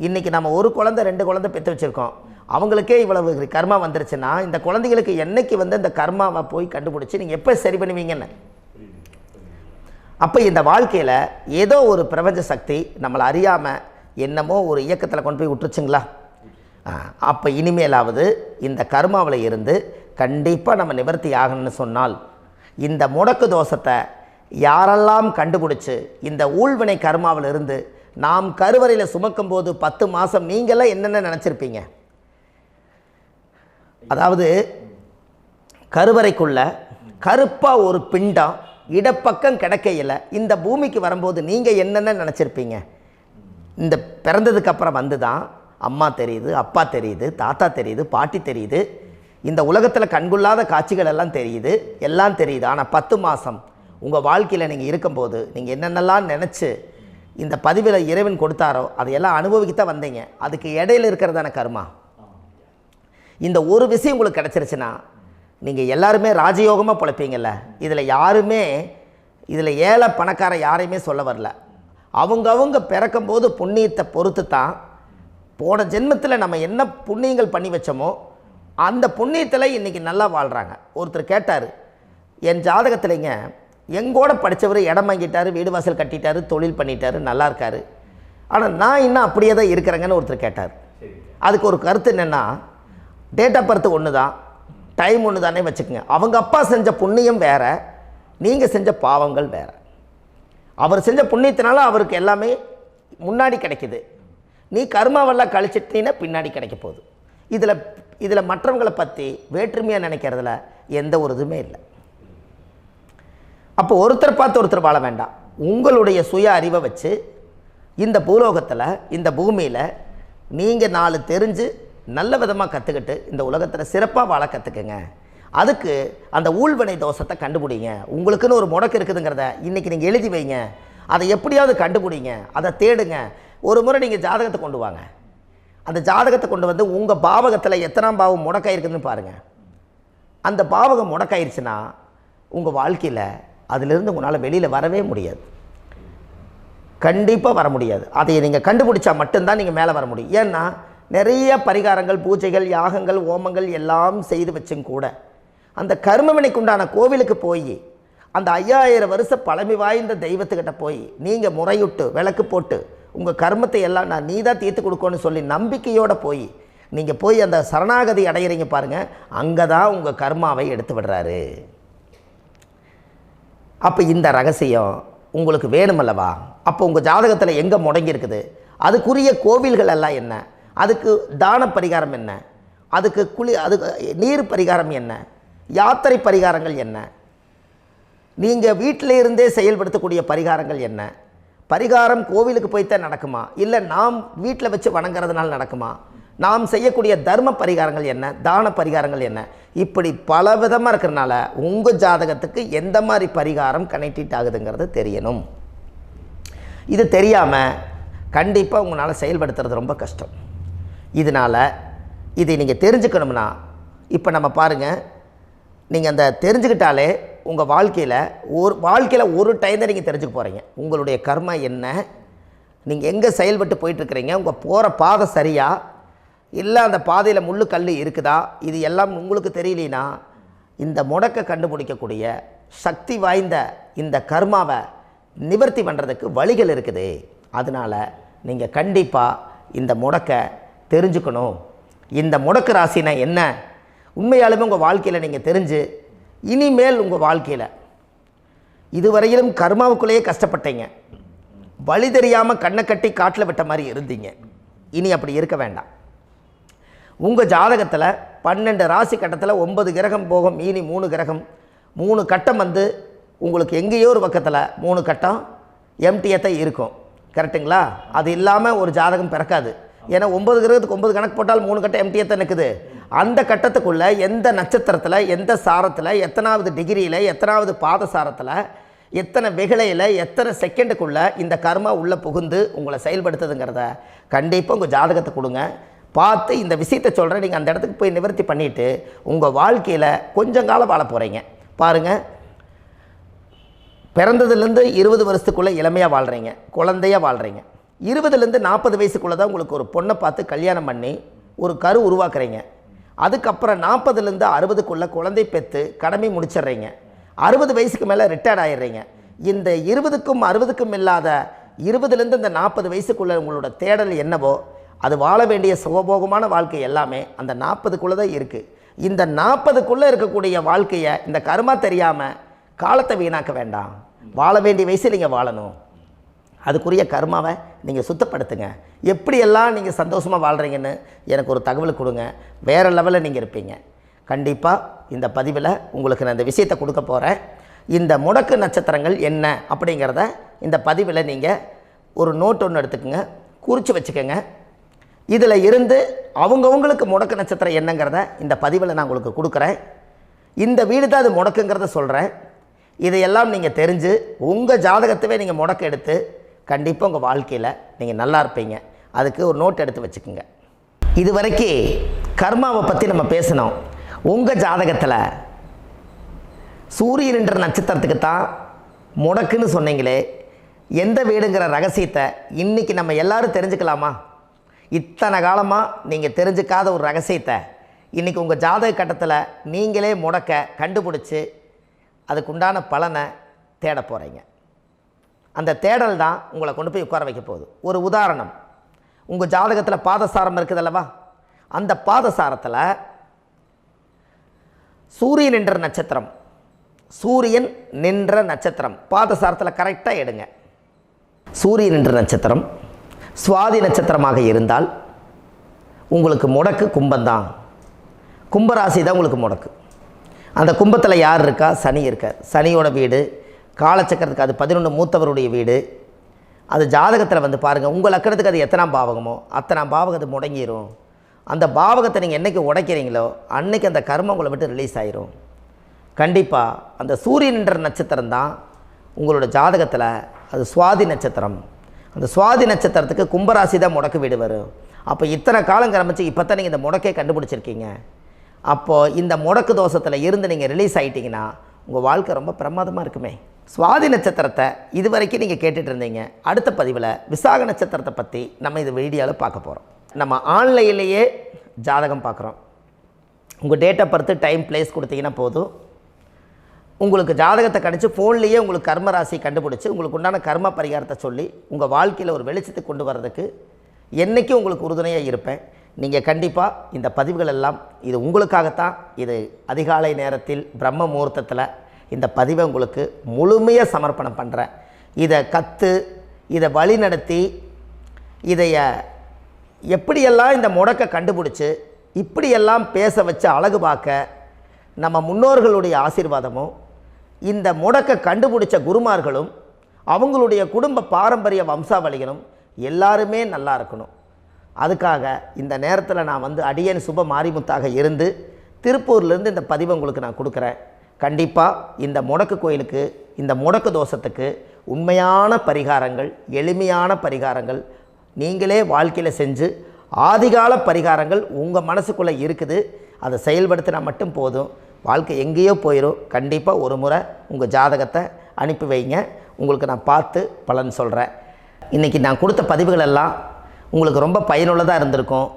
இன்றைக்கி நம்ம ஒரு குழந்தை 2 குழந்தை பெற்று வச்சுருக்கோம். அவங்களுக்கே இவ்வளவு கர்மா வந்துருச்சுன்னா இந்த குழந்தைகளுக்கு என்னைக்கு இந்த கர்மாவை போய் கண்டுபிடிச்சி நீங்கள் எப்போ சரி பண்ணுவீங்கன்னு. அப்போ இந்த வாழ்க்கையில் ஏதோ ஒரு பிரபஞ்ச சக்தி நம்மளை அறியாமல் என்னமோ ஒரு இயக்கத்தில் கொண்டு போய் விட்டுருச்சுங்களா? அப்போ இனிமேலாவது இந்த கர்மாவில் இருந்து கண்டிப்பாக நம்ம நிவர்த்தி ஆகணும்னு சொன்னால் இந்த முடக்கு தோஷத்தை யாரெல்லாம் கண்டுபிடிச்சி இந்த ஊழ்வினை கர்மாவில் இருந்து நாம் கருவறையில் சுமக்கும் போது 10 மாதம் நீங்களாம் என்னென்ன நினச்சிருப்பீங்க? அதாவது கருவறைக்குள்ள கருப்பாக ஒரு பிண்டம் இடப்பக்கம் கிடக்கையில் இந்த பூமிக்கு வரும்போது நீங்கள் என்னென்ன நினச்சிருப்பீங்க? இந்த பிறந்ததுக்கு அப்புறம் வந்து தான் அம்மா தெரியுது, அப்பா தெரியுது, தாத்தா தெரியுது, பாட்டி தெரியுது, இந்த உலகத்தில் கண்கொள்ளாத காட்சிகள் எல்லாம் தெரியுது, எல்லாம் தெரியுது. ஆனால் 10 மாதம் உங்கள் வாழ்க்கையில் நீங்கள் இருக்கும்போது நீங்கள் என்னென்னலாம் நினச்சி இந்த பதிவில் இறைவன் கொடுத்தாரோ அதையெல்லாம் அனுபவிக்கத்தான் வந்தீங்க. அதுக்கு இடையில இருக்கிறதான கர்மா. இந்த ஒரு விஷயம் உங்களுக்கு கிடச்சிருச்சுன்னா நீங்கள் எல்லாருமே ராஜயோகமாக பிழைப்பீங்கள்ல. இதில் ஏழை பணக்கார யாரையுமே சொல்ல வரல. அவங்க பிறக்கும்போது புண்ணியத்தை பொறுத்து தான் போன ஜென்மத்தில் நம்ம என்ன புண்ணியங்கள் பண்ணி வச்சோமோ அந்த புண்ணியத்தில் இன்றைக்கி நல்லா வாழ்கிறாங்க. ஒருத்தர் கேட்டார், என் ஜாதகத்தில்ங்க எங்கூட படித்தவர் இடம் வாங்கிட்டார், வீடு வாசல் கட்டிட்டார், தொழில் பண்ணிட்டார், நல்லா இருக்கார், ஆனால் நான் இன்னும் அப்படியே தான் இருக்கிறேங்கன்னு ஒருத்தர் கேட்டார். அதுக்கு ஒரு கருத்து என்னென்னா, டேட் ஆஃப் பர்த் ஒன்று தான், டைம் ஒன்று தானே வச்சுக்கோங்க. அவங்க அப்பா செஞ்ச புண்ணியம் வேறு, நீங்கள் செஞ்ச பாவங்கள் வேறு. அவர் செஞ்ச புண்ணியத்தினால அவருக்கு எல்லாமே முன்னாடி கிடைக்கிது. நீ கர்மாவெல்லாம் கழிச்சிட்டினா பின்னாடி கிடைக்க போகுது. இதில் மற்றவங்களை பற்றி வேற்றுமையாக நினைக்கிறதுல எந்த ஒரு இதுவுமே இல்லை. அப்போ ஒருத்தர் பார்த்து ஒருத்தர் வாழ வேண்டாம். உங்களுடைய சுய அறிவை வச்சு இந்த பூலோகத்தில் இந்த பூமியில் நீங்கள் 4 தெரிஞ்சு நல்ல விதமாக கற்றுக்கிட்டு இந்த உலகத்தில் சிறப்பாக வாழ கற்றுக்குங்க. அதுக்கு அந்த ஊழ்வினை தோஷத்தை கண்டுபிடிங்க. உங்களுக்குன்னு ஒரு முடக்கு இருக்குதுங்கிறத இன்றைக்கி நீங்கள் எழுதி வைங்க. அதை எப்படியாவது கண்டுபிடிங்க, அதை தேடுங்க. ஒரு முறை நீங்கள் ஜாதகத்தை கொண்டு வாங்க. அந்த ஜாதகத்தை கொண்டு வந்து உங்கள் பாவகத்தில் எத்தனாம் பாவம் முடக்காயிருக்குதுன்னு பாருங்கள். அந்த பாவகம் முடக்காயிருச்சுன்னா உங்கள் வாழ்க்கையில் அதிலிருந்து உங்களால் வெளியில் வரவே முடியாது, கண்டிப்பாக வர முடியாது. அதை நீங்கள் கண்டுபிடிச்சா மட்டும்தான் நீங்கள் மேலே வர முடியும். ஏன்னா நிறைய பரிகாரங்கள், பூஜைகள், யாகங்கள், ஓமங்கள் எல்லாம் செய்து வச்சும் கூட அந்த கர்மவினைக்கு உண்டான கோவிலுக்கு போய் அந்த 5000 வருஷ பழமை வாய்ந்த தெய்வத்துக்கிட்ட போய் நீங்கள் முறையிட்டு விளக்கு போட்டு உங்கள் கர்மத்தை எல்லாம் நான் நீ தான் தீர்த்து கொடுக்கணும்னு சொல்லி நம்பிக்கையோடு நீங்கள் போய் அந்த சரணாகதி அடையிறீங்க பாருங்கள், அங்கே தான் உங்கள் கர்மாவை எடுத்து விடுறாரு. அப்போ இந்த ரகசியம் உங்களுக்கு வேணுமல்லவா? அப்போ உங்கள் ஜாதகத்தில் எங்கே முடங்கி அதுக்குரிய கோவில்கள் எல்லாம் என்ன, அதுக்கு தான பரிகாரம் என்ன, அதுக்கு நீர் பரிகாரம் என்ன, யாத்திரை பரிகாரங்கள் என்ன, நீங்கள் வீட்டில் இருந்தே செயல்படுத்தக்கூடிய பரிகாரங்கள் என்ன, பரிகாரம் கோவிலுக்கு போய்த்தான் நடக்குமா, இல்லை நாம் வீட்டில் வச்சு வணங்குறதுனால நடக்குமா, நாம் செய்யக்கூடிய தர்ம பரிகாரங்கள் என்ன, தான பரிகாரங்கள் என்ன, இப்படி பல விதமாக இருக்கிறனால உங்கள் ஜாதகத்துக்கு எந்த மாதிரி பரிகாரம் கனெக்ட் ஆகுதுங்கிறது தெரியணும். இது தெரியாமல் கண்டிப்பாக உங்களால் செயல்படுத்துறது ரொம்ப கஷ்டம். இதனால் இதை நீங்கள் தெரிஞ்சுக்கணும்னா இப்போ நம்ம பாருங்கள், நீங்கள் அந்த தெரிஞ்சுக்கிட்டாலே உங்கள் வாழ்க்கையில் ஒரு டைம் தான் நீங்கள் தெரிஞ்சுக்க போகிறீங்க. உங்களுடைய கர்மா என்ன, நீங்கள் எங்கே செயல்பட்டு போயிட்டுருக்கிறீங்க, உங்கள் போகிற பாதை சரியா இல்லை அந்த பாதையில் முள்ளு கல் இருக்குதா, இது எல்லாம் உங்களுக்கு தெரியலனா இந்த முடக்கை கண்டுபிடிக்கக்கூடிய சக்தி வாய்ந்த இந்த கர்மாவை நிவர்த்தி பண்ணுறதுக்கு வழிகள் இருக்குது. அதனால் நீங்கள் கண்டிப்பாக இந்த முடக்கை தெரிஞ்சுக்கணும். இந்த முடக்கு ராசினா என்ன உண்மையாலுமே உங்கள் வாழ்க்கையில் நீங்கள் தெரிஞ்சு இனிமேல் உங்கள் வாழ்க்கையில் இதுவரையிலும் கர்மாவுக்குள்ளேயே கஷ்டப்பட்டீங்க, வழி தெரியாமல் கண்ணை கட்டி காட்டில் விட்ட மாதிரி இருந்தீங்க. இனி அப்படி இருக்க வேண்டாம். உங்கள் ஜாதகத்தில் 12 ராசி கட்டத்தில் 9 கிரகம் போகும், மீனி 3 கிரகம், 3 கட்டம் உங்களுக்கு எங்கேயோ ஒரு பக்கத்தில் 3 கட்டம் எம்டியாக தான் இருக்கும். கரெக்டுங்களா? அது இல்லாமல் ஒரு ஜாதகம் பிறக்காது. ஏன்னா 9 கிரகத்துக்கு 9 கணக்கு போட்டால் 3 கட்டம் எம்டியாக தான் நிற்குது. அந்த கட்டத்துக்குள்ளே எந்த நட்சத்திரத்தில், எந்த சாரத்தில், எத்தனாவது டிகிரியில், எத்தனாவது பாதசாரத்தில், எத்தனை வெகுளையில், எத்தனை செகண்டுக்குள்ளே இந்த கர்மா உள்ளே புகுந்து உங்களை செயல்படுத்துதுங்கிறத கண்டிப்பாக உங்கள் ஜாதகத்தை கொடுங்க. பார்த்து இந்த விஷயத்தை சொல்கிறேன், நீங்கள் அந்த இடத்துக்கு போய் நிவர்த்தி பண்ணிவிட்டு உங்கள் வாழ்க்கையில் கொஞ்சம் காலம் வாழ போகிறீங்க. பாருங்கள், பிறந்ததுலேருந்து 20 வருஷத்துக்குள்ளே இளமையாக வாழ்கிறீங்க, குழந்தையாக வாழ்கிறீங்க. 20லேருந்து 40 வயசுக்குள்ளே தான் உங்களுக்கு ஒரு பொண்ணை பார்த்து கல்யாணம் பண்ணி ஒரு கரு உருவாக்குறீங்க. அதுக்கப்புறம் 40லேருந்து 60க்குள்ளே குழந்தை பெற்று கடமை முடிச்சிடுறீங்க. 60 வயசுக்கு மேலே ரிட்டையர்ட் ஆகிடுறீங்க. இந்த 20க்கும் 60க்கும் இல்லாத 20லேருந்து இந்த 40 வயசுக்குள்ளே உங்களோட தேடல் என்னவோ அது வாழ வேண்டிய சுகபோகமான வாழ்க்கை எல்லாமே அந்த 40க்குள்ளே தான் இருக்குது. இந்த 40க்குள்ளே இருக்கக்கூடிய வாழ்க்கையை இந்த கர்மா தெரியாமல் காலத்தை வீணாக்க வேண்டாம். வாழ வேண்டிய வயசில் நீங்கள் வாழணும். அதுக்குரிய கர்மாவை நீங்கள் சுத்தப்படுத்துங்க. எப்படியெல்லாம் நீங்கள் சந்தோஷமாக வாழ்கிறீங்கன்னு எனக்கு ஒரு தகவல் கொடுங்க. வேறு லெவலில் நீங்கள் இருப்பீங்க. கண்டிப்பாக இந்த பதிவில் உங்களுக்கு நான் இந்த விஷயத்தை கொடுக்க போகிறேன். இந்த முடக்கு நட்சத்திரங்கள் என்ன அப்படிங்கிறத இந்த பதிவில் நீங்கள் ஒரு நோட் ஒன்று எடுத்துக்கோங்க, குறித்து வச்சுக்கோங்க. இதில் இருந்து அவங்கவுங்களுக்கு முடக்கு நட்சத்திரம் என்னங்கிறத இந்த பதிவில் நான் உங்களுக்கு கொடுக்குறேன். இந்த வீடு தான் அது முடக்குங்கிறத சொல்கிறேன். இதையெல்லாம் நீங்கள் தெரிஞ்சு உங்கள் ஜாதகத்தவே நீங்கள் முடக்கு எடுத்து கண்டிப்பாக உங்கள் வாழ்க்கையில் நீங்கள் நல்லா இருப்பீங்க. அதுக்கு ஒரு நோட் எடுத்து வச்சுக்கோங்க. இது வரைக்கும் கர்மாவை பற்றி நம்ம பேசினோம். உங்கள் ஜாதகத்தில் சூரியன் என்ற நட்சத்திரத்துக்கு தான் முடக்குன்னு சொன்னீங்களே, எந்த வீடுங்கிற ரகசியத்தை இன்றைக்கி நம்ம எல்லோரும் தெரிஞ்சுக்கலாமா? இத்தனை காலமாக நீங்கள் தெரிஞ்சுக்காத ஒரு ரகசியத்தை இன்றைக்கி உங்கள் ஜாதக கட்டத்தில் நீங்களே முடக்க கண்டுபிடிச்சி அதுக்குண்டான பலனை தேட போகிறீங்க. அந்த தேடல் தான் உங்களை கொண்டு போய் உட்கார வைக்க போகுது. ஒரு உதாரணம், உங்கள் ஜாதகத்தில் பாதசாரம் இருக்குது அல்லவா? அந்த பாதசாரத்தில் சூரியன் என்ற நட்சத்திரம், சூரியன் நின்ற நட்சத்திரம் பாதசாரத்தில் கரெக்டாக எடுங்க. சூரியன் என்ற நட்சத்திரம் சுவாதி நட்சத்திரமாக இருந்தால் உங்களுக்கு முடக்கு கும்பந்தான். கும்பராசி தான் உங்களுக்கு முடக்கு. அந்த கும்பத்தில் யார் இருக்கா? சனி இருக்கார். சனியோட வீடு காலச்சக்கரத்துக்கு அது 11 மூத்தவருடைய வீடு. அது ஜாதகத்தில் வந்து பாருங்கள், உங்கள் லக்கணத்துக்கு அது எத்தனாம் பாவகமோ அத்தனாம் பாவகம் அது முடங்கிடும். அந்த பாவகத்தை நீங்கள் என்றைக்கு உடைக்கிறீங்களோ அன்றைக்கி அந்த கர்மம் உங்களை விட்டு ரிலீஸ் ஆயிரும். கண்டிப்பாக அந்த சூரியன் என்ற நட்சத்திரம் தான் உங்களோட ஜாதகத்தில் அது சுவாதி நட்சத்திரம். அந்த சுவாதி நட்சத்திரத்துக்கு கும்பராசி தான் முடக்கு வீடு வரும். அப்போ இத்தனை காலம் கிளம்பிச்சு இப்போ தான் நீங்கள் இந்த முடக்கை கண்டுபிடிச்சிருக்கீங்க. அப்போது இந்த முடக்கு தோஷத்தில் இருந்து நீங்கள் ரிலீஸ் ஆகிட்டிங்கன்னா உங்கள் வாழ்க்கை ரொம்ப பிரமாதமாக இருக்குமே. சுவாதி நட்சத்திரத்தை இது வரைக்கும் நீங்கள் கேட்டுட்டு இருந்தீங்க. அடுத்த பதிவில் விசாக நட்சத்திரத்தை பற்றி நம்ம இது வீடியோவில் பார்க்க போகிறோம். நம்ம ஆன்லைன்லேயே ஜாதகம் பார்க்குறோம். உங்கள் date of birth time place கொடுத்தீங்கன்னா போதும், உங்களுக்கு ஜாதகத்தை கணிச்சு ஃபோன்லேயே உங்களுக்கு கர்ம ராசி கண்டுபிடிச்சி உங்களுக்கு உண்டான கர்ம பரிகாரத்தை சொல்லி உங்கள் வாழ்க்கையில் ஒரு வெளிச்சத்தை கொண்டு வர்றதுக்கு என்றைக்கும் உங்களுக்கு உறுதுணையாக இருப்பேன். நீங்கள் கண்டிப்பாக இந்த பதிவுகள் எல்லாம் இது உங்களுக்காகத்தான். இது அதிகாலை நேரத்தில் பிரம்ம முகூர்த்தத்தில் இந்த பதிவை உங்களுக்கு முழுமையாக சமர்ப்பணம் பண்ணுறேன். இதை கற்று இதை வழி நடத்தி இதைய எப்படியெல்லாம் இந்த முடக்கை கண்டுபிடிச்சி இப்படியெல்லாம் பேச வச்சு அழகு பார்க்க நம்ம முன்னோர்களுடைய ஆசீர்வாதமும் இந்த முடக்கை கண்டுபிடிச்ச குருமார்களும் அவங்களுடைய குடும்ப பாரம்பரிய வம்சாவளிகளும் எல்லாருமே நல்லா இருக்கணும். அதுக்காக இந்த நேரத்தில் நான் வந்து அடியேன் சுப மாரிமுத்தாக இருந்து திருப்பூர்லேருந்து இந்த பதிவை உங்களுக்கு நான் கொடுக்குறேன். கண்டிப்பாக இந்த முடக்கு கோயிலுக்கு இந்த முடக்கு தோஷத்துக்கு உண்மையான பரிகாரங்கள், எளிமையான பரிகாரங்கள் நீங்களே வாழ்க்கையில் செஞ்சு ஆதிகால பரிகாரங்கள் உங்கள் மனசுக்குள்ளே இருக்குது. அதை செயல்படுத்தினா மட்டும் போதும், வாழ்க்கை எங்கேயோ போயிடும். கண்டிப்பாக ஒரு முறை உங்கள் ஜாதகத்தை அனுப்பி வைங்க, உங்களுக்கு நான் பார்த்து பலன் சொல்கிறேன். இன்றைக்கி நான் கொடுத்த பதிவுகள் எல்லாம் உங்களுக்கு ரொம்ப பயனுள்ளதாக இருந்திருக்கும்.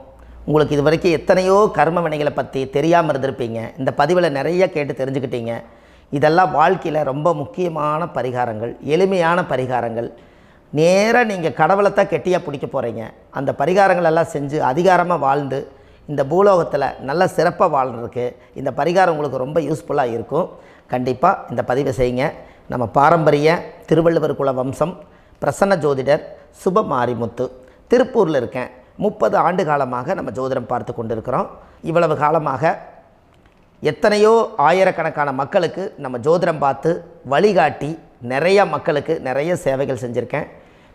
உங்களுக்கு இது வரைக்கும் எத்தனையோ கர்ம வினைகளை பற்றி தெரியாமல் இருந்திருப்பீங்க. இந்த பதிவில் நிறைய கேட்டு தெரிஞ்சுக்கிட்டீங்க. இதெல்லாம் வாழ்க்கையில் ரொம்ப முக்கியமான பரிகாரங்கள், எளிமையான பரிகாரங்கள். நேராக நீங்கள் கடவுளைத்தான் கெட்டியாக பிடிக்க போகிறீங்க. அந்த பரிகாரங்கள் எல்லாம் செஞ்சு அதிகாரமாக வாழ்ந்து இந்த பூலோகத்தில் நல்ல சிறப்பாக வாழ்கிறதுக்கு இந்த பரிகாரம் உங்களுக்கு ரொம்ப யூஸ்ஃபுல்லாக இருக்கும். கண்டிப்பாக இந்த பதிவை செய்யுங்க. நம்ம பாரம்பரிய திருவள்ளுவர் குல வம்சம் பிரசன்ன ஜோதிடர் சுப மாரிமுத்து, திருப்பூரில் இருக்கேன். 30 ஆண்டு காலமாக நம்ம ஜோதிடம் பார்த்து கொண்டு இருக்கிறோம். இவ்வளவு காலமாக எத்தனையோ ஆயிரக்கணக்கான மக்களுக்கு நம்ம ஜோதிடம் பார்த்து வழிகாட்டி நிறையா மக்களுக்கு நிறைய சேவைகள் செஞ்சுருக்கேன்.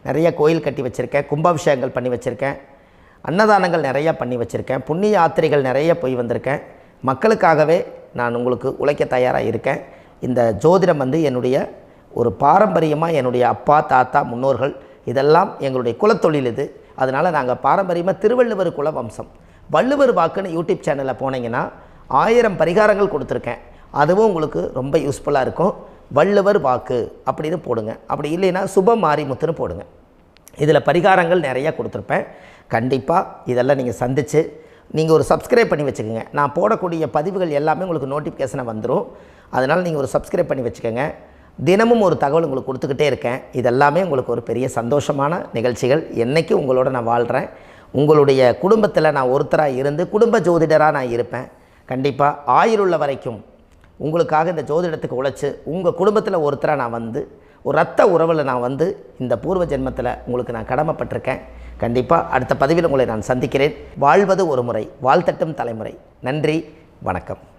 நிறைய கோயில் கட்டி வச்சுருக்கேன், கும்பாபிஷேகங்கள் பண்ணி வச்சுருக்கேன், அன்னதானங்கள் நிறையா பண்ணி வச்சுருக்கேன், புண்ணிய யாத்திரைகள் நிறைய போய் வந்திருக்கேன். மக்களுக்காகவே நான் உங்களுக்கு உழைக்க தயாராக இருக்கேன். இந்த ஜோதிடம் வந்து என்னுடைய ஒரு பாரம்பரியமாக என்னுடைய அப்பா தாத்தா முன்னோர்கள் இதெல்லாம் எங்களுடைய குலத்தொழில் இது. அதனால் நாங்கள் பாரம்பரியமாக திருவள்ளுவர் குல வம்சம். வள்ளுவர் வாக்குன்னு யூடியூப் சேனலில் போனீங்கன்னா 1000 பரிகாரங்கள் கொடுத்துருக்கேன். அதுவும் உங்களுக்கு ரொம்ப யூஸ்ஃபுல்லாக இருக்கும். வள்ளுவர் வாக்கு அப்படின்னு போடுங்க, அப்படி இல்லைன்னா சுப மாரிமுத்துன்னு போடுங்க. இதில் பரிகாரங்கள் நிறையா கொடுத்துருப்பேன். கண்டிப்பாக இதெல்லாம் நீங்கள் சந்தித்து நீங்கள் ஒரு சப்ஸ்கிரைப் பண்ணி வச்சுக்கோங்க. நான் போடக்கூடிய பதிவுகள் எல்லாமே உங்களுக்கு நோட்டிஃபிகேஷனை வந்துடும். அதனால் நீங்கள் ஒரு சப்ஸ்கிரைப் பண்ணி வச்சுக்கோங்க. தினமும் ஒரு தகவல் உங்களுக்கு கொடுத்துக்கிட்டே இருக்கேன். இதெல்லாமே உங்களுக்கு ஒரு பெரிய சந்தோஷமான நிகழ்ச்சிகள். என்றைக்கும் உங்களோட நான் வாழ்கிறேன். உங்களுடைய குடும்பத்தில் நான் ஒருத்தராக இருந்து குடும்ப ஜோதிடராக நான் இருப்பேன். கண்டிப்பாக ஆயுளுள்ள வரைக்கும் உங்களுக்காக இந்த ஜோதிடத்துக்கு உழைச்சி உங்கள் குடும்பத்தில் ஒருத்தராக நான் வந்து ஒரு ரத்த உறவில் நான் வந்து இந்த பூர்வ ஜென்மத்தில் உங்களுக்கு நான் கடமைப்பட்டிருக்கேன். கண்டிப்பாக அடுத்த பதிவில் உங்களை நான் சந்திக்கிறேன். வாழ்வது ஒரு முறை, வாழ்த்தட்டும் தலைமுறை. நன்றி, வணக்கம்.